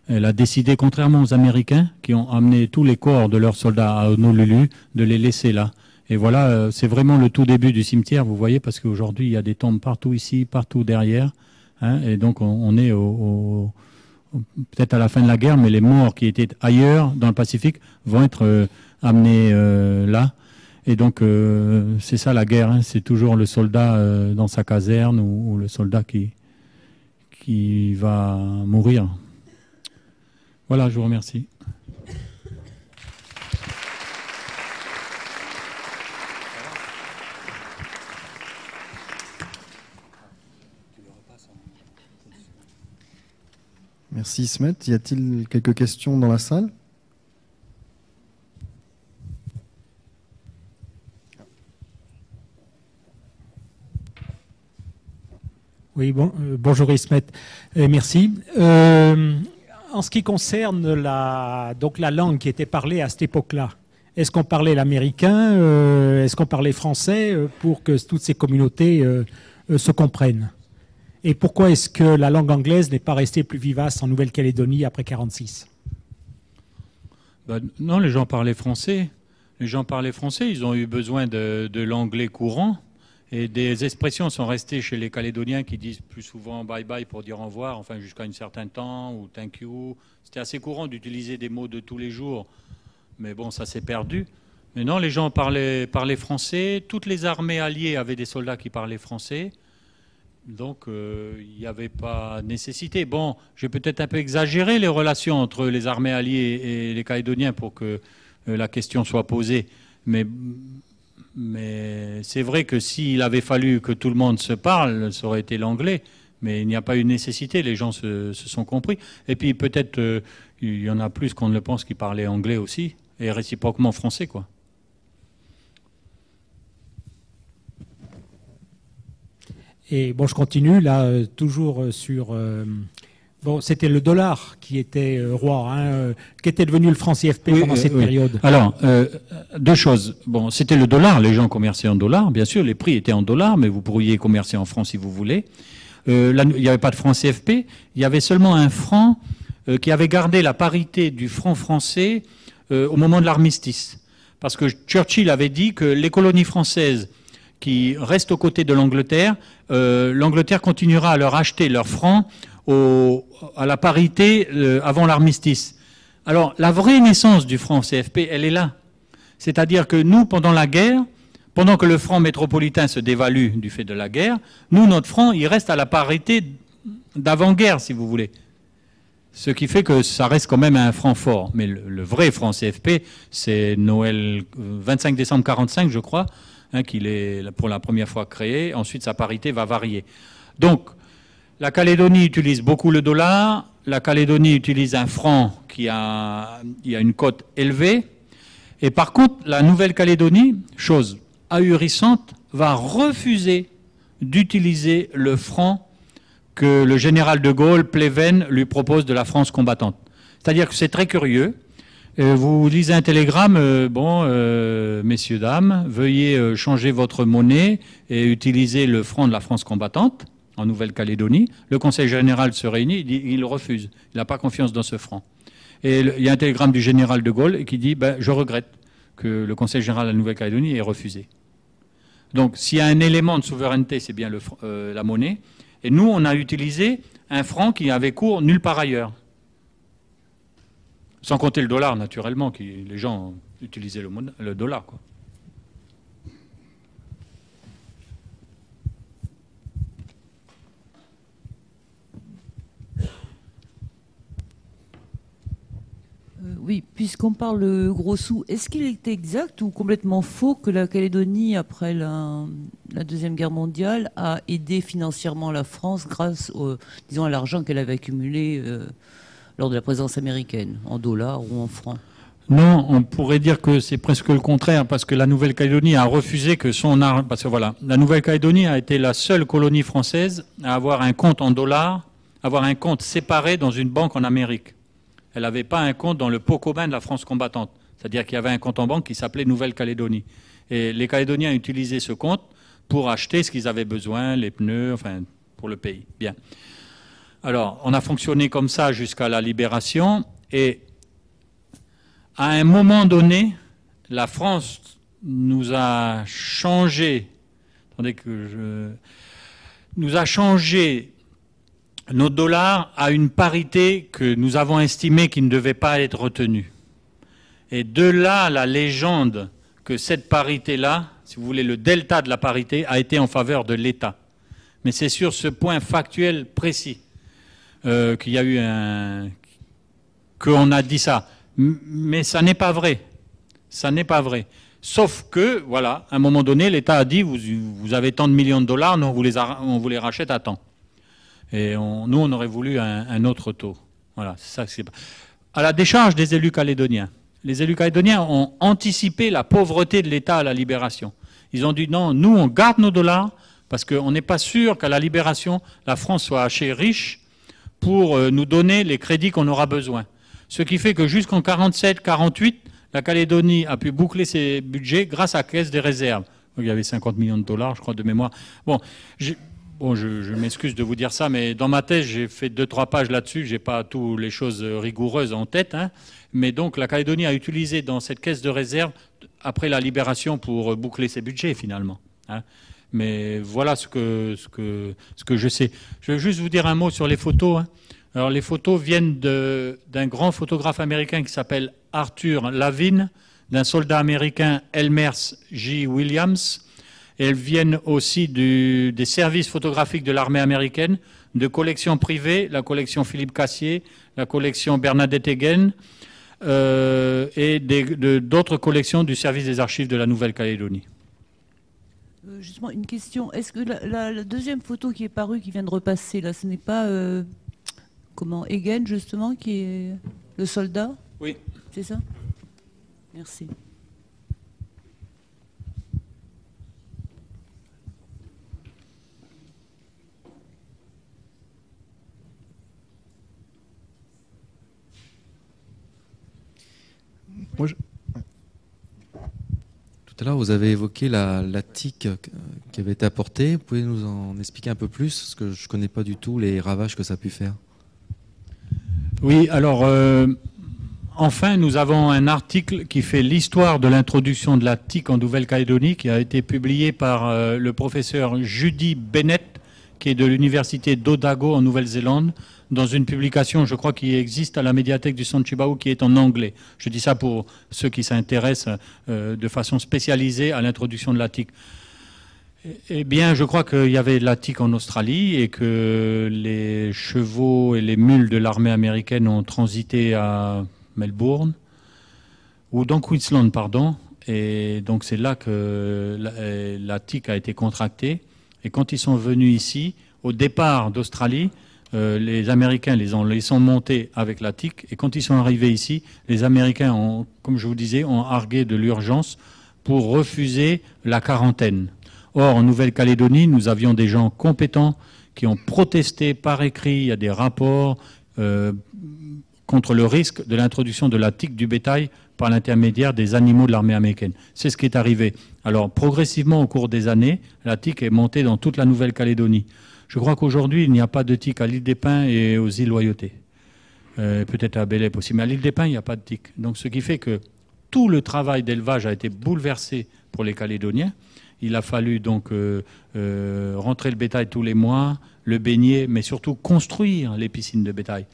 elle a décidé, contrairement aux Américains, qui ont amené tous les corps de leurs soldats à Honolulu, de les laisser là. Et voilà, c'est vraiment le tout début du cimetière, vous voyez, parce qu'aujourd'hui, il y a des tombes partout ici, partout derrière, hein, et donc on est peut-être à la fin de la guerre, mais les morts qui étaient ailleurs, dans le Pacifique, vont être amenés là. Et donc, c'est ça la guerre, hein. C'est toujours le soldat dans sa caserne ou le soldat qui va mourir. Voilà, je vous remercie. Merci Ismet. Y a-t-il quelques questions dans la salle ? Oui, bonjour Ismet, merci. En ce qui concerne la langue qui était parlée à cette époque-là, est-ce qu'on parlait l'américain, est-ce qu'on parlait français pour que toutes ces communautés se comprennent? Et pourquoi est-ce que la langue anglaise n'est pas restée plus vivace en Nouvelle-Calédonie après 1946? Non, les gens parlaient français. Les gens parlaient français, ils ont eu besoin de l'anglais courant. Et des expressions sont restées chez les Calédoniens qui disent plus souvent bye bye pour dire au revoir, enfin jusqu'à un certain temps, ou thank you. C'était assez courant d'utiliser des mots de tous les jours, mais bon, ça s'est perdu. Mais non, les gens parlaient français. Toutes les armées alliées avaient des soldats qui parlaient français. Donc, il n'y avait pas nécessité. Bon, j'ai peut-être un peu exagéré les relations entre les armées alliées et les Calédoniens pour que la question soit posée. Mais c'est vrai que s'il avait fallu que tout le monde se parle, ça aurait été l'anglais. Mais il n'y a pas eu nécessité, les gens se sont compris. Et puis peut-être il y en a plus qu'on ne le pense qui parlaient anglais aussi, et réciproquement français, quoi. Et bon, je continue là, toujours sur... bon, c'était le dollar qui était roi, hein, qui était devenu le franc CFP pendant cette période. Alors, deux choses. Bon, c'était le dollar, les gens commerçaient en dollars, bien sûr, les prix étaient en dollars, mais vous pourriez commercer en francs si vous voulez. Là, il n'y avait pas de franc CFP, il y avait seulement un franc qui avait gardé la parité du franc français au moment de l'armistice. Parce que Churchill avait dit que les colonies françaises qui restent aux côtés de l'Angleterre, l'Angleterre continuera à leur acheter leurs francs à la parité avant l'armistice. Alors, la vraie naissance du franc CFP, elle est là. C'est-à-dire que nous, pendant la guerre, pendant que le franc métropolitain se dévalue du fait de la guerre, nous, notre franc, il reste à la parité d'avant-guerre, si vous voulez. Ce qui fait que ça reste quand même un franc fort. Mais le vrai franc CFP, c'est Noël 25 décembre 1945, je crois, hein, qu'il est pour la première fois créé. Ensuite, sa parité va varier. Donc, la Calédonie utilise beaucoup le dollar. La Calédonie utilise un franc qui a une cote élevée. Et par contre, la Nouvelle-Calédonie, chose ahurissante, va refuser d'utiliser le franc que le général de Gaulle, Pleven, lui propose de la France combattante. C'est-à-dire que c'est très curieux. Vous lisez un télégramme, messieurs, dames, veuillez changer votre monnaie et utiliser le franc de la France combattante en Nouvelle-Calédonie. Le Conseil général se réunit, il refuse. Il n'a pas confiance dans ce franc. Et il y a un télégramme du général de Gaulle qui dit je regrette que le Conseil général de la Nouvelle-Calédonie ait refusé. Donc, s'il y a un élément de souveraineté, c'est bien la monnaie. Et nous, on a utilisé un franc qui avait cours nulle part ailleurs. Sans compter le dollar, naturellement, les gens utilisaient le dollar, quoi. Oui, puisqu'on parle gros sous, est-ce qu'il est exact ou complètement faux que la Calédonie, après la Deuxième Guerre mondiale, a aidé financièrement la France grâce, disons, à l'argent qu'elle avait accumulé lors de la présence américaine, en dollars ou en francs? Non, on pourrait dire que c'est presque le contraire, parce que la Nouvelle-Calédonie a refusé que son argent... Parce que voilà, la Nouvelle-Calédonie a été la seule colonie française à avoir un compte en dollars, avoir un compte séparé dans une banque en Amérique. Elle n'avait pas un compte dans le pot commun de la France combattante. C'est-à-dire qu'il y avait un compte en banque qui s'appelait Nouvelle-Calédonie. Et les Calédoniens utilisaient ce compte pour acheter ce qu'ils avaient besoin, les pneus, enfin, pour le pays. Bien. Alors, on a fonctionné comme ça jusqu'à la libération, et à un moment donné, la France nous a changé, nous a changé nos dollars à une parité que nous avons estimé qui ne devait pas être retenue. Et de là, la légende que cette parité-là, si vous voulez, le delta de la parité, a été en faveur de l'État. Mais c'est sur ce point factuel précis qu'il y a eu qu'on a dit ça. Mais ça n'est pas vrai. Ça n'est pas vrai. Sauf que, voilà, à un moment donné, l'État a dit, vous avez tant de millions de dollars, nous, on vous les rachète à temps. Et nous, on aurait voulu un autre taux. Voilà, c'est ça que c'est. À la décharge des élus calédoniens. Les élus calédoniens ont anticipé la pauvreté de l'État à la libération. Ils ont dit, non, nous, on garde nos dollars, parce qu'on n'est pas sûr qu'à la libération, la France soit assez riche pour nous donner les crédits qu'on aura besoin. Ce qui fait que jusqu'en 47-48, la Calédonie a pu boucler ses budgets grâce à la Caisse des réserves. Il y avait 50 millions de dollars, je crois, de mémoire. Bon, je m'excuse de vous dire ça, mais dans ma tête, j'ai fait 2-3 pages là-dessus. Je n'ai pas toutes les choses rigoureuses en tête. Hein. Mais donc, la Calédonie a utilisé dans cette caisse de réserve, après la libération, pour boucler ses budgets, finalement. Hein. Mais voilà ce que je sais. Je vais juste vous dire un mot sur les photos. Hein. Alors, les photos viennent d'un grand photographe américain qui s'appelle Arthur Lavin, d'un soldat américain Elmers J. Williams. Et elles viennent aussi des services photographiques de l'armée américaine, de collections privées, la collection Philippe Cassier, la collection Bernadette Egen, et d'autres collections du service des archives de la Nouvelle-Calédonie. Justement, une question. Est-ce que la deuxième photo qui est parue, qui vient de repasser, là, ce n'est pas Egen, justement, qui est le soldat? Oui. C'est ça? Merci. Tout à l'heure, vous avez évoqué la TIC qui avait été apportée. Vous pouvez nous en expliquer un peu plus, parce que je ne connais pas du tout les ravages que ça a pu faire. Oui, alors, enfin, nous avons un article qui fait l'histoire de l'introduction de la TIC en Nouvelle-Calédonie, qui a été publié par le professeur Judy Bennett, qui est de l'université d'Otago en Nouvelle-Zélande, dans une publication, je crois, qui existe à la médiathèque du Centre Chibao, qui est en anglais. Je dis ça pour ceux qui s'intéressent de façon spécialisée à l'introduction de la TIC. Eh bien, je crois qu'il y avait la TIC en Australie et que les chevaux et les mules de l'armée américaine ont transité à Melbourne, ou dans Queensland, pardon. Et donc, c'est là que la TIC a été contractée. Et quand ils sont venus ici, au départ d'Australie, les Américains les ont laissés monter avec la TIC. Et quand ils sont arrivés ici, les Américains, ont, comme je vous disais, ont argué de l'urgence pour refuser la quarantaine. Or, en Nouvelle-Calédonie, nous avions des gens compétents qui ont protesté par écrit. Il y a des rapports contre le risque de l'introduction de la TIC du bétail par l'intermédiaire des animaux de l'armée américaine. C'est ce qui est arrivé. Alors, progressivement, au cours des années, la TIC est montée dans toute la Nouvelle-Calédonie. Je crois qu'aujourd'hui, il n'y a pas de TIC à l'île des Pins et aux îles Loyauté. Peut-être à Bélep aussi. Mais à l'île des Pins, il n'y a pas de TIC. Donc, ce qui fait que tout le travail d'élevage a été bouleversé pour les Calédoniens. Il a fallu donc rentrer le bétail tous les mois, le baigner, mais surtout construire les piscines de bétail.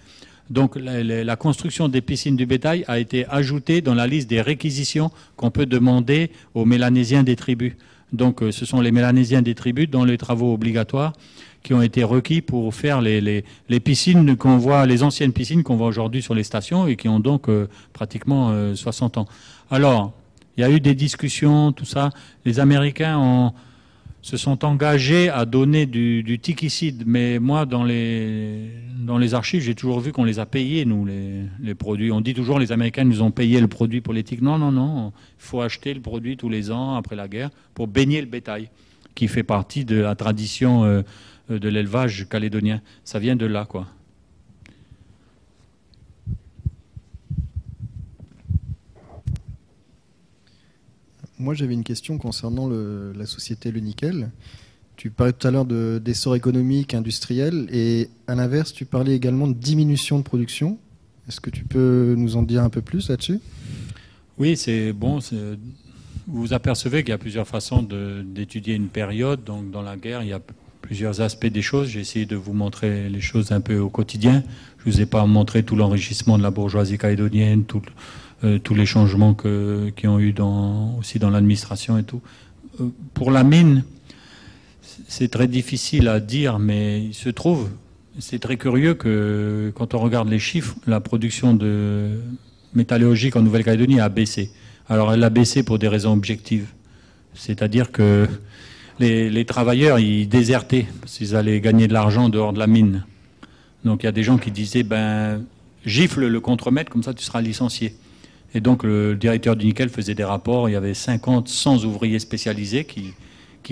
Donc la construction des piscines du bétail a été ajoutée dans la liste des réquisitions qu'on peut demander aux Mélanésiens des tribus. Donc ce sont les Mélanésiens des tribus dans les travaux obligatoires qui ont été requis pour faire les piscines qu'on voit, les anciennes piscines qu'on voit aujourd'hui sur les stations et qui ont donc pratiquement 60 ans. Alors, il y a eu des discussions, tout ça. Les Américains se sont engagés à donner du tichicide, mais moi, dans les archives, j'ai toujours vu qu'on les a payés, nous, les produits. On dit toujours les Américains nous ont payé le produit pour les tiques. Non, non, non. Il faut acheter le produit tous les ans après la guerre pour baigner le bétail, qui fait partie de la tradition de l'élevage calédonien. Ça vient de là, quoi. Moi, j'avais une question concernant la société Le Nickel. Tu parlais tout à l'heure d'essor économique, industriel, et à l'inverse, tu parlais également de diminution de production. Est-ce que tu peux nous en dire un peu plus là-dessus? Oui, c'est bon. Vous vous apercevez qu'il y a plusieurs façons d'étudier une période. Donc, dans la guerre, il y a plusieurs aspects des choses. J'ai essayé de vous montrer les choses un peu au quotidien. Je ne vous ai pas montré tout l'enrichissement de la bourgeoisie calédonienne, tous les changements qui ont eu aussi dans l'administration et tout. Pour la mine, c'est très difficile à dire, mais il se trouve, c'est très curieux que quand on regarde les chiffres, la production de métallurgique en Nouvelle-Calédonie a baissé. Alors elle a baissé pour des raisons objectives. C'est-à-dire que les travailleurs, ils désertaient parce qu'ils allaient gagner de l'argent dehors de la mine. Donc il y a des gens qui disaient, gifle le contremaître, comme ça tu seras licencié. Et donc le directeur du nickel faisait des rapports, il y avait 50, 100 ouvriers spécialisés qui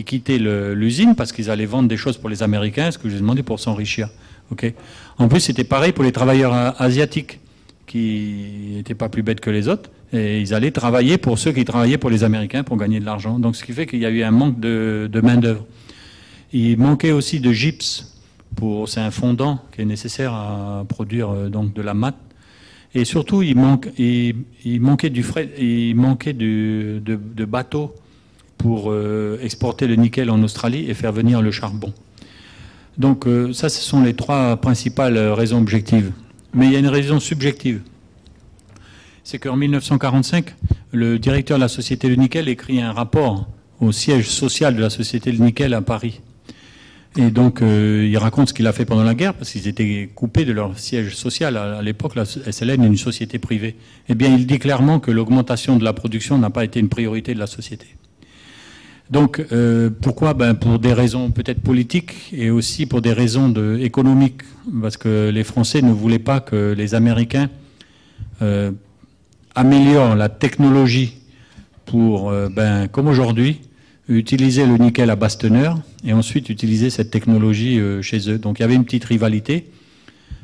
quittaient l'usine parce qu'ils allaient vendre des choses pour les Américains, ce que j'ai demandé pour s'enrichir. Okay. En plus, c'était pareil pour les travailleurs asiatiques qui n'étaient pas plus bêtes que les autres, et ils allaient travailler pour ceux qui travaillaient pour les Américains pour gagner de l'argent. Donc ce qui fait qu'il y a eu un manque de main-d'œuvre. Il manquait aussi de gypse, c'est un fondant qui est nécessaire à produire donc de la mat. Et surtout, il manquait de bateaux pour exporter le nickel en Australie et faire venir le charbon. Donc ça, ce sont les trois principales raisons objectives. Mais il y a une raison subjective. C'est qu'en 1945, le directeur de la Société du Nickel écrit un rapport au siège social de la Société du Nickel à Paris. Et donc, il raconte ce qu'il a fait pendant la guerre, parce qu'ils étaient coupés de leur siège social. À l'époque, la SLN est une société privée. Eh bien, il dit clairement que l'augmentation de la production n'a pas été une priorité de la société. Donc, pourquoi? Pour des raisons peut-être politiques et aussi pour des raisons économiques. Parce que les Français ne voulaient pas que les Américains améliorent la technologie pour, comme aujourd'hui, utiliser le nickel à basse teneur et ensuite utiliser cette technologie chez eux. Donc il y avait une petite rivalité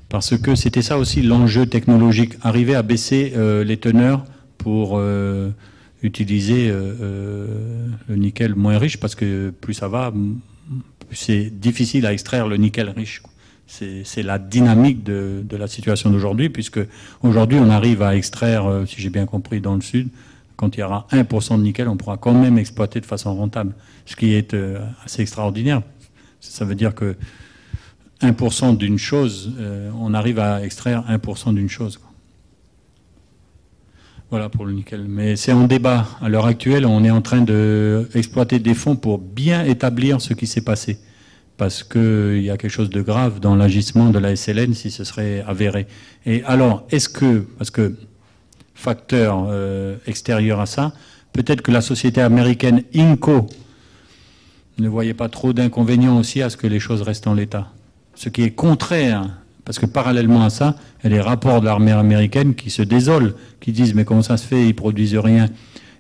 parce que c'était ça aussi l'enjeu technologique, arriver à baisser les teneurs pour utiliser le nickel moins riche, parce que plus ça va, plus c'est difficile à extraire le nickel riche. C'est la dynamique de la situation d'aujourd'hui, puisque aujourd'hui on arrive à extraire, si j'ai bien compris, dans le sud, quand il y aura 1% de nickel, on pourra quand même exploiter de façon rentable, ce qui est assez extraordinaire. Ça veut dire que 1% d'une chose, on arrive à extraire 1% d'une chose. Voilà pour le nickel. Mais c'est en débat. À l'heure actuelle, on est en train d'exploiter des fonds pour bien établir ce qui s'est passé. Parce qu'il y a quelque chose de grave dans l'agissement de la SLN si ce serait avéré. Et alors, parce que facteur extérieur à ça, peut-être que la société américaine Inco ne voyait pas trop d'inconvénients aussi à ce que les choses restent en l'état. Ce qui est contraire, parce que parallèlement à ça, il y a les rapports de l'armée américaine qui se désolent, qui disent mais comment ça se fait, ils produisent rien.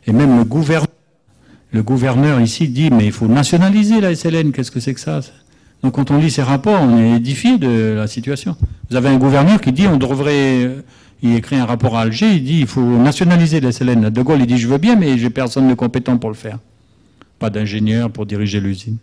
Et même le gouverneur ici dit mais il faut nationaliser la SLN, qu'est-ce que c'est que ça? Donc quand on lit ces rapports, on est édifié de la situation. Vous avez un gouverneur qui dit on devrait... Il écrit un rapport à Alger, il dit il faut nationaliser la SLN. De Gaulle, il dit je veux bien, mais j'ai personne de compétent pour le faire. Pas d'ingénieur pour diriger l'usine.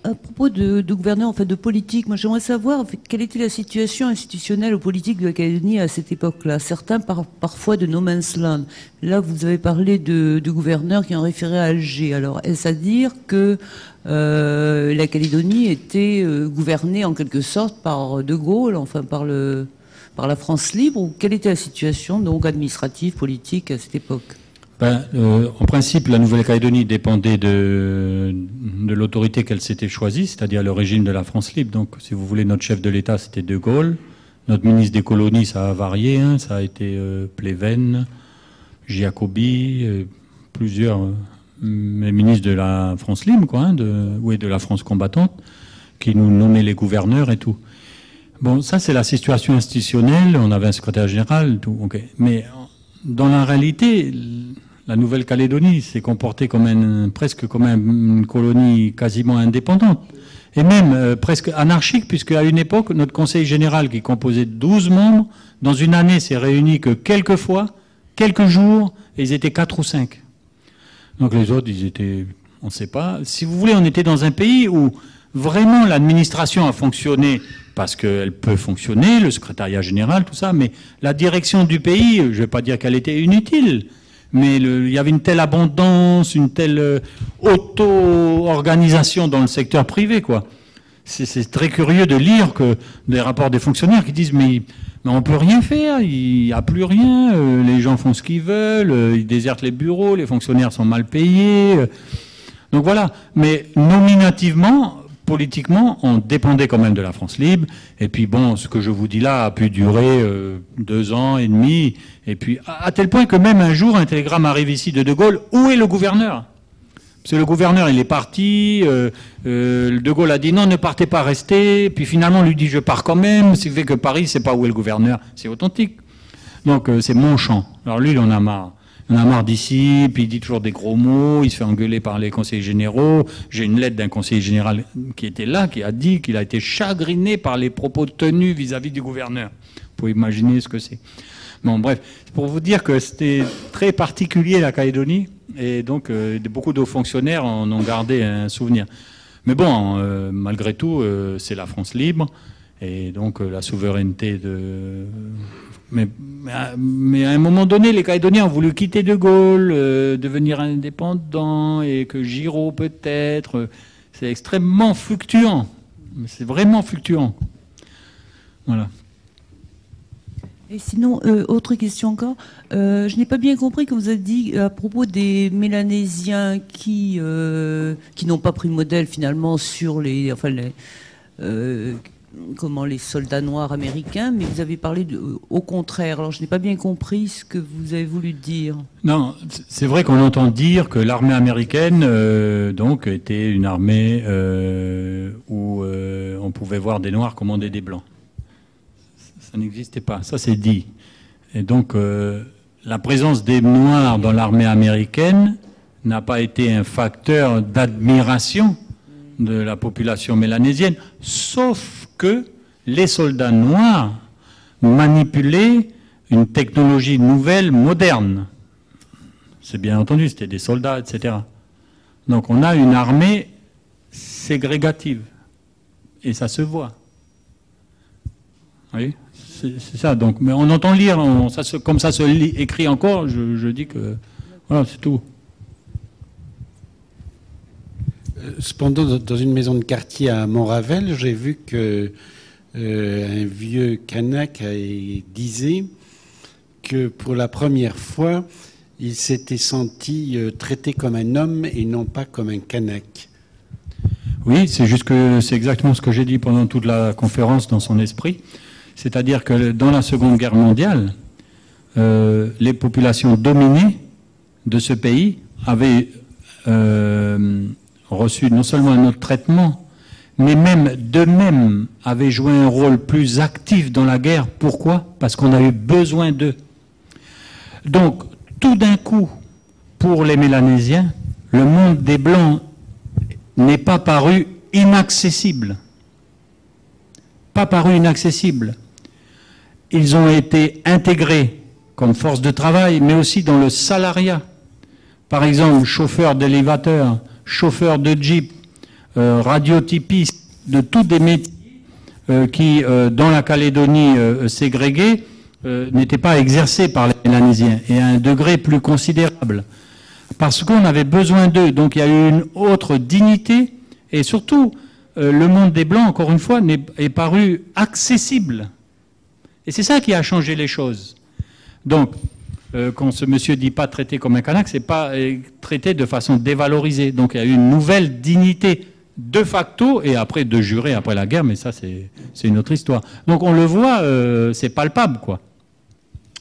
À propos de gouverneurs, en fait, de politique, moi j'aimerais savoir quelle était la situation institutionnelle ou politique de la Calédonie à cette époque-là. Certains parlent parfois de no man's land. Là, vous avez parlé de gouverneurs qui ont référé à Alger. Alors, est-ce à dire que la Calédonie était gouvernée en quelque sorte par De Gaulle, enfin par la France libre, ou quelle était la situation donc administrative, politique à cette époque? En principe, la Nouvelle-Calédonie dépendait de l'autorité qu'elle s'était choisie, c'est-à-dire le régime de la France libre. Donc, si vous voulez, notre chef de l'État, c'était De Gaulle. Notre ministre des colonies, ça a varié. Hein, ça a été Pleven, Giacobbi, plusieurs ministres de la France libre, quoi, hein, de la France combattante, qui nous nommaient les gouverneurs et tout. Bon, ça, c'est la situation institutionnelle. On avait un secrétaire général, tout. Okay. Mais dans la réalité, la Nouvelle-Calédonie s'est comportée presque comme une colonie quasiment indépendante. Et même presque anarchique, puisque à une époque, notre conseil général, qui composait 12 membres, dans une année, s'est réuni que quelques fois, quelques jours, et ils étaient 4 ou 5. Donc les autres, ils étaient, on ne sait pas. Si vous voulez, on était dans un pays où vraiment l'administration a fonctionné, parce qu'elle peut fonctionner, le secrétariat général, tout ça, mais la direction du pays, je ne vais pas dire qu'elle était inutile, mais il y avait une telle abondance, une telle auto-organisation dans le secteur privé, quoi. C'est très curieux de lire que des rapports des fonctionnaires qui disent mais on ne peut rien faire, il n'y a plus rien, les gens font ce qu'ils veulent, ils désertent les bureaux, les fonctionnaires sont mal payés. Donc voilà, mais nominativement, politiquement, on dépendait quand même de la France libre. Et puis bon, ce que je vous dis là a pu durer 2 ans et demi. Et puis à tel point que même un jour, un télégramme arrive ici de Gaulle. Où est le gouverneur? Parce que le gouverneur, il est parti. De Gaulle a dit non, ne partez pas, restez. Puis finalement, on lui dit je pars quand même. Ce qui fait que Paris, c'est pas où est le gouverneur. C'est authentique. Donc c'est mon champ. Alors lui, il en a marre. On a marre d'ici, puis il dit toujours des gros mots, il se fait engueuler par les conseillers généraux. J'ai une lettre d'un conseiller général qui était là, qui a dit qu'il a été chagriné par les propos tenus vis-à-vis du gouverneur. Vous pouvez imaginer ce que c'est. Bon, bref, c'est pour vous dire que c'était très particulier la Calédonie, et donc beaucoup de hauts fonctionnaires en ont gardé un souvenir. Mais bon, malgré tout, c'est la France libre, et donc la souveraineté de... Mais à un moment donné, les Calédoniens ont voulu quitter De Gaulle, devenir indépendants, et que Giraud peut-être. C'est extrêmement fluctuant. C'est vraiment fluctuant. Voilà. Et sinon, autre question encore. Je n'ai pas bien compris que vous avez dit à propos des Mélanésiens qui n'ont pas pris modèle finalement sur les soldats noirs américains, mais vous avez parlé au contraire. Alors je n'ai pas bien compris ce que vous avez voulu dire. Non, c'est vrai qu'on entend dire que l'armée américaine donc était une armée où on pouvait voir des noirs commander des blancs. Ça n'existait pas, ça c'est dit. Et donc la présence des noirs dans l'armée américaine n'a pas été un facteur d'admiration de la population mélanésienne, sauf que les soldats noirs manipulaient une technologie nouvelle, moderne. C'est bien entendu, c'était des soldats, etc. Donc on a une armée ségrégative. Et ça se voit. Oui, c'est ça. Donc, mais on entend lire, comme ça se lit, écrit encore, je dis que... Voilà, c'est tout. Cependant, dans une maison de quartier à Montravel, j'ai vu que un vieux Kanak disait que pour la première fois, il s'était senti traité comme un homme et non pas comme un Kanak. Oui, c'est juste que c'est exactement ce que j'ai dit pendant toute la conférence dans son esprit. C'est-à-dire que dans la Seconde Guerre mondiale, les populations dominées de ce pays avaient reçu non seulement un autre traitement, mais même d'eux-mêmes avaient joué un rôle plus actif dans la guerre. Pourquoi? Parce qu'on a eu besoin d'eux. Donc, tout d'un coup, pour les Mélanésiens, le monde des Blancs n'est pas paru inaccessible. Pas paru inaccessible. Ils ont été intégrés comme force de travail, mais aussi dans le salariat. Par exemple, chauffeur d'élévateur, chauffeur de jeep, radiotypiste de tous des métiers qui, dans la Calédonie ségrégée, n'étaient pas exercés par les Mélanésiens, et à un degré plus considérable. Parce qu'on avait besoin d'eux. Donc il y a eu une autre dignité, et surtout, le monde des Blancs, encore une fois, est paru accessible. Et c'est ça qui a changé les choses. Donc, quand ce monsieur dit pas traité comme un Kanak, c'est pas traité de façon dévalorisée. Donc il y a eu une nouvelle dignité de facto, et après de juré après la guerre, mais ça c'est une autre histoire. Donc on le voit, c'est palpable, quoi.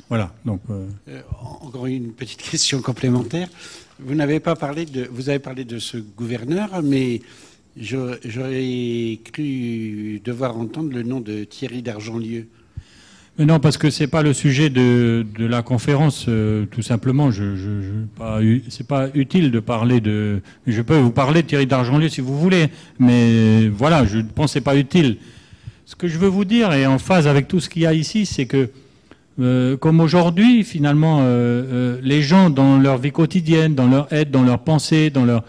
Voilà. Donc, encore une petite question complémentaire. Vous n'avez pas parlé vous avez parlé de ce gouverneur, mais j'aurais cru devoir entendre le nom de Thierry d'Argentlieu. Mais non, parce que c'est pas le sujet de la conférence, tout simplement. C'est pas utile de parler de. Je peux vous parler de Thierry d'Argentlieu si vous voulez, mais voilà, je pense que c'est pas utile. Ce que je veux vous dire, et en phase avec tout ce qu'il y a ici, c'est que comme aujourd'hui, finalement, les gens dans leur vie quotidienne, dans leur aide, dans leur pensée, dans leur,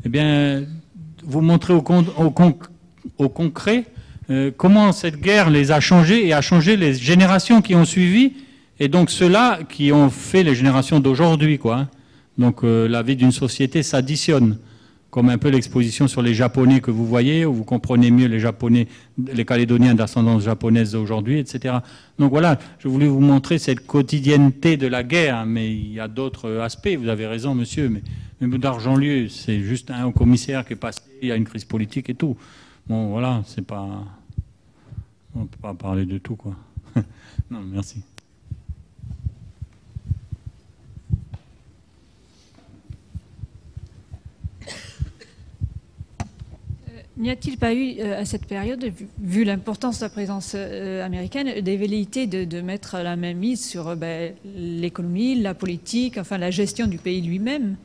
eh bien, vous montrez au concret. Comment cette guerre les a changés et a changé les générations qui ont suivi, et donc ceux-là qui ont fait les générations d'aujourd'hui, quoi. Donc la vie d'une société s'additionne, comme un peu l'exposition sur les Japonais que vous voyez, où vous comprenez mieux les Japonais, les Calédoniens d'ascendance japonaise d'aujourd'hui, etc. Donc voilà, je voulais vous montrer cette quotidienneté de la guerre, mais il y a d'autres aspects, vous avez raison, monsieur, mais d'Argentlieu, c'est juste un commissaire qui est passé, il y a une crise politique et tout. Bon, voilà, c'est pas... On ne peut pas parler de tout, quoi. Non, merci. N'y a-t-il pas eu, à cette période, vu l'importance de la présence américaine, des velléités de mettre la main mise sur l'économie, la politique, enfin la gestion du pays lui-même?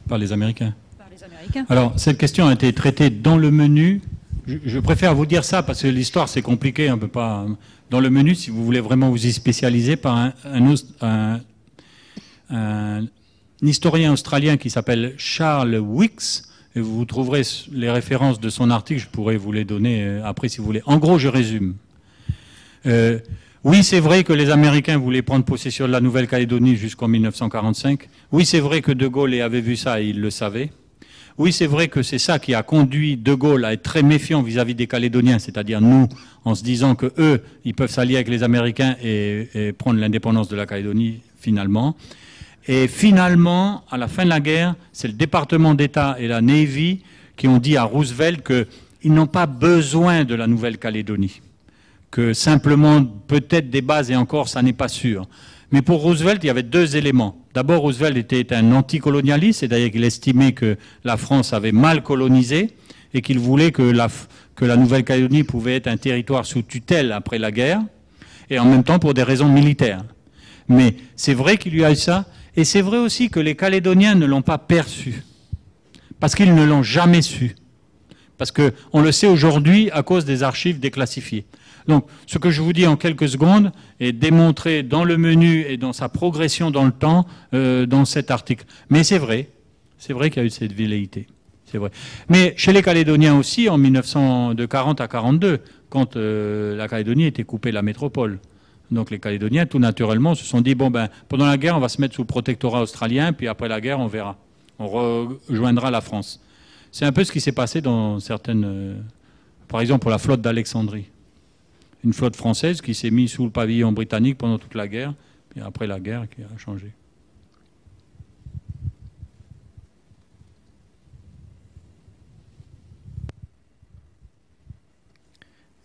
Par les Américains. Par les Américains. Alors, cette question a été traitée dans le menu. Je préfère vous dire ça parce que l'histoire c'est compliqué, on peut pas. Dans le menu, si vous voulez vraiment vous y spécialiser, par un historien australien qui s'appelle Charles Wicks, et vous trouverez les références de son article, je pourrais vous les donner après si vous voulez. En gros, je résume. Oui, c'est vrai que les Américains voulaient prendre possession de la Nouvelle-Calédonie jusqu'en 1945. Oui, c'est vrai que De Gaulle avait vu ça et il le savait. Oui, c'est vrai que c'est ça qui a conduit De Gaulle à être très méfiant vis-à-vis des Calédoniens, c'est-à-dire nous, en se disant que eux, ils peuvent s'allier avec les Américains et prendre l'indépendance de la Calédonie finalement. Et finalement, à la fin de la guerre, c'est le département d'État et la Navy qui ont dit à Roosevelt qu'ils n'ont pas besoin de la Nouvelle-Calédonie, que simplement peut-être des bases, et encore ça n'est pas sûr. Mais pour Roosevelt, il y avait deux éléments. D'abord, Roosevelt était un anticolonialiste, c'est-à-dire qu'il estimait que la France avait mal colonisé et qu'il voulait que la Nouvelle-Calédonie pouvait être un territoire sous tutelle après la guerre, et en même temps pour des raisons militaires. Mais c'est vrai qu'il y a eu ça, et c'est vrai aussi que les Calédoniens ne l'ont pas perçu, parce qu'ils ne l'ont jamais su. Parce qu'on le sait aujourd'hui à cause des archives déclassifiées. Donc, ce que je vous dis en quelques secondes est démontré dans le menu et dans sa progression dans le temps dans cet article. Mais c'est vrai qu'il y a eu cette velléité. C'est vrai. Mais chez les Calédoniens aussi, en 1940 à 42, quand la Calédonie était coupée de la métropole. Donc les Calédoniens, tout naturellement, se sont dit, bon ben, pendant la guerre, on va se mettre sous le protectorat australien, puis après la guerre, on verra. On rejoindra la France. C'est un peu ce qui s'est passé dans certaines... par exemple, pour la flotte d'Alexandrie. Une flotte française qui s'est mise sous le pavillon britannique pendant toute la guerre, puis après la guerre qui a changé.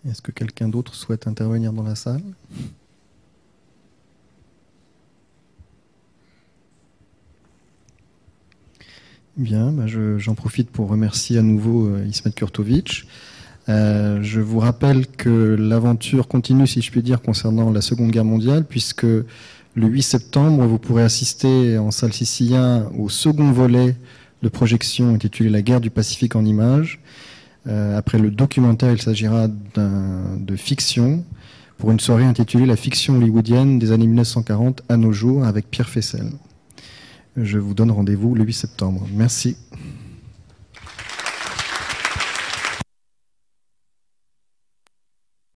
Est-ce que quelqu'un d'autre souhaite intervenir dans la salle ? Bien, j'en profite pour remercier à nouveau Ismet Kurtovic. Je vous rappelle que l'aventure continue, si je puis dire, concernant la Seconde Guerre mondiale, puisque le 8 septembre, vous pourrez assister en salle Sicilien au second volet de projection intitulé « La guerre du Pacifique en images ». Après le documentaire, il s'agira de fiction, pour une soirée intitulée « La fiction hollywoodienne des années 1940 à nos jours » avec Pierre Fessel. Je vous donne rendez-vous le 8 septembre. Merci.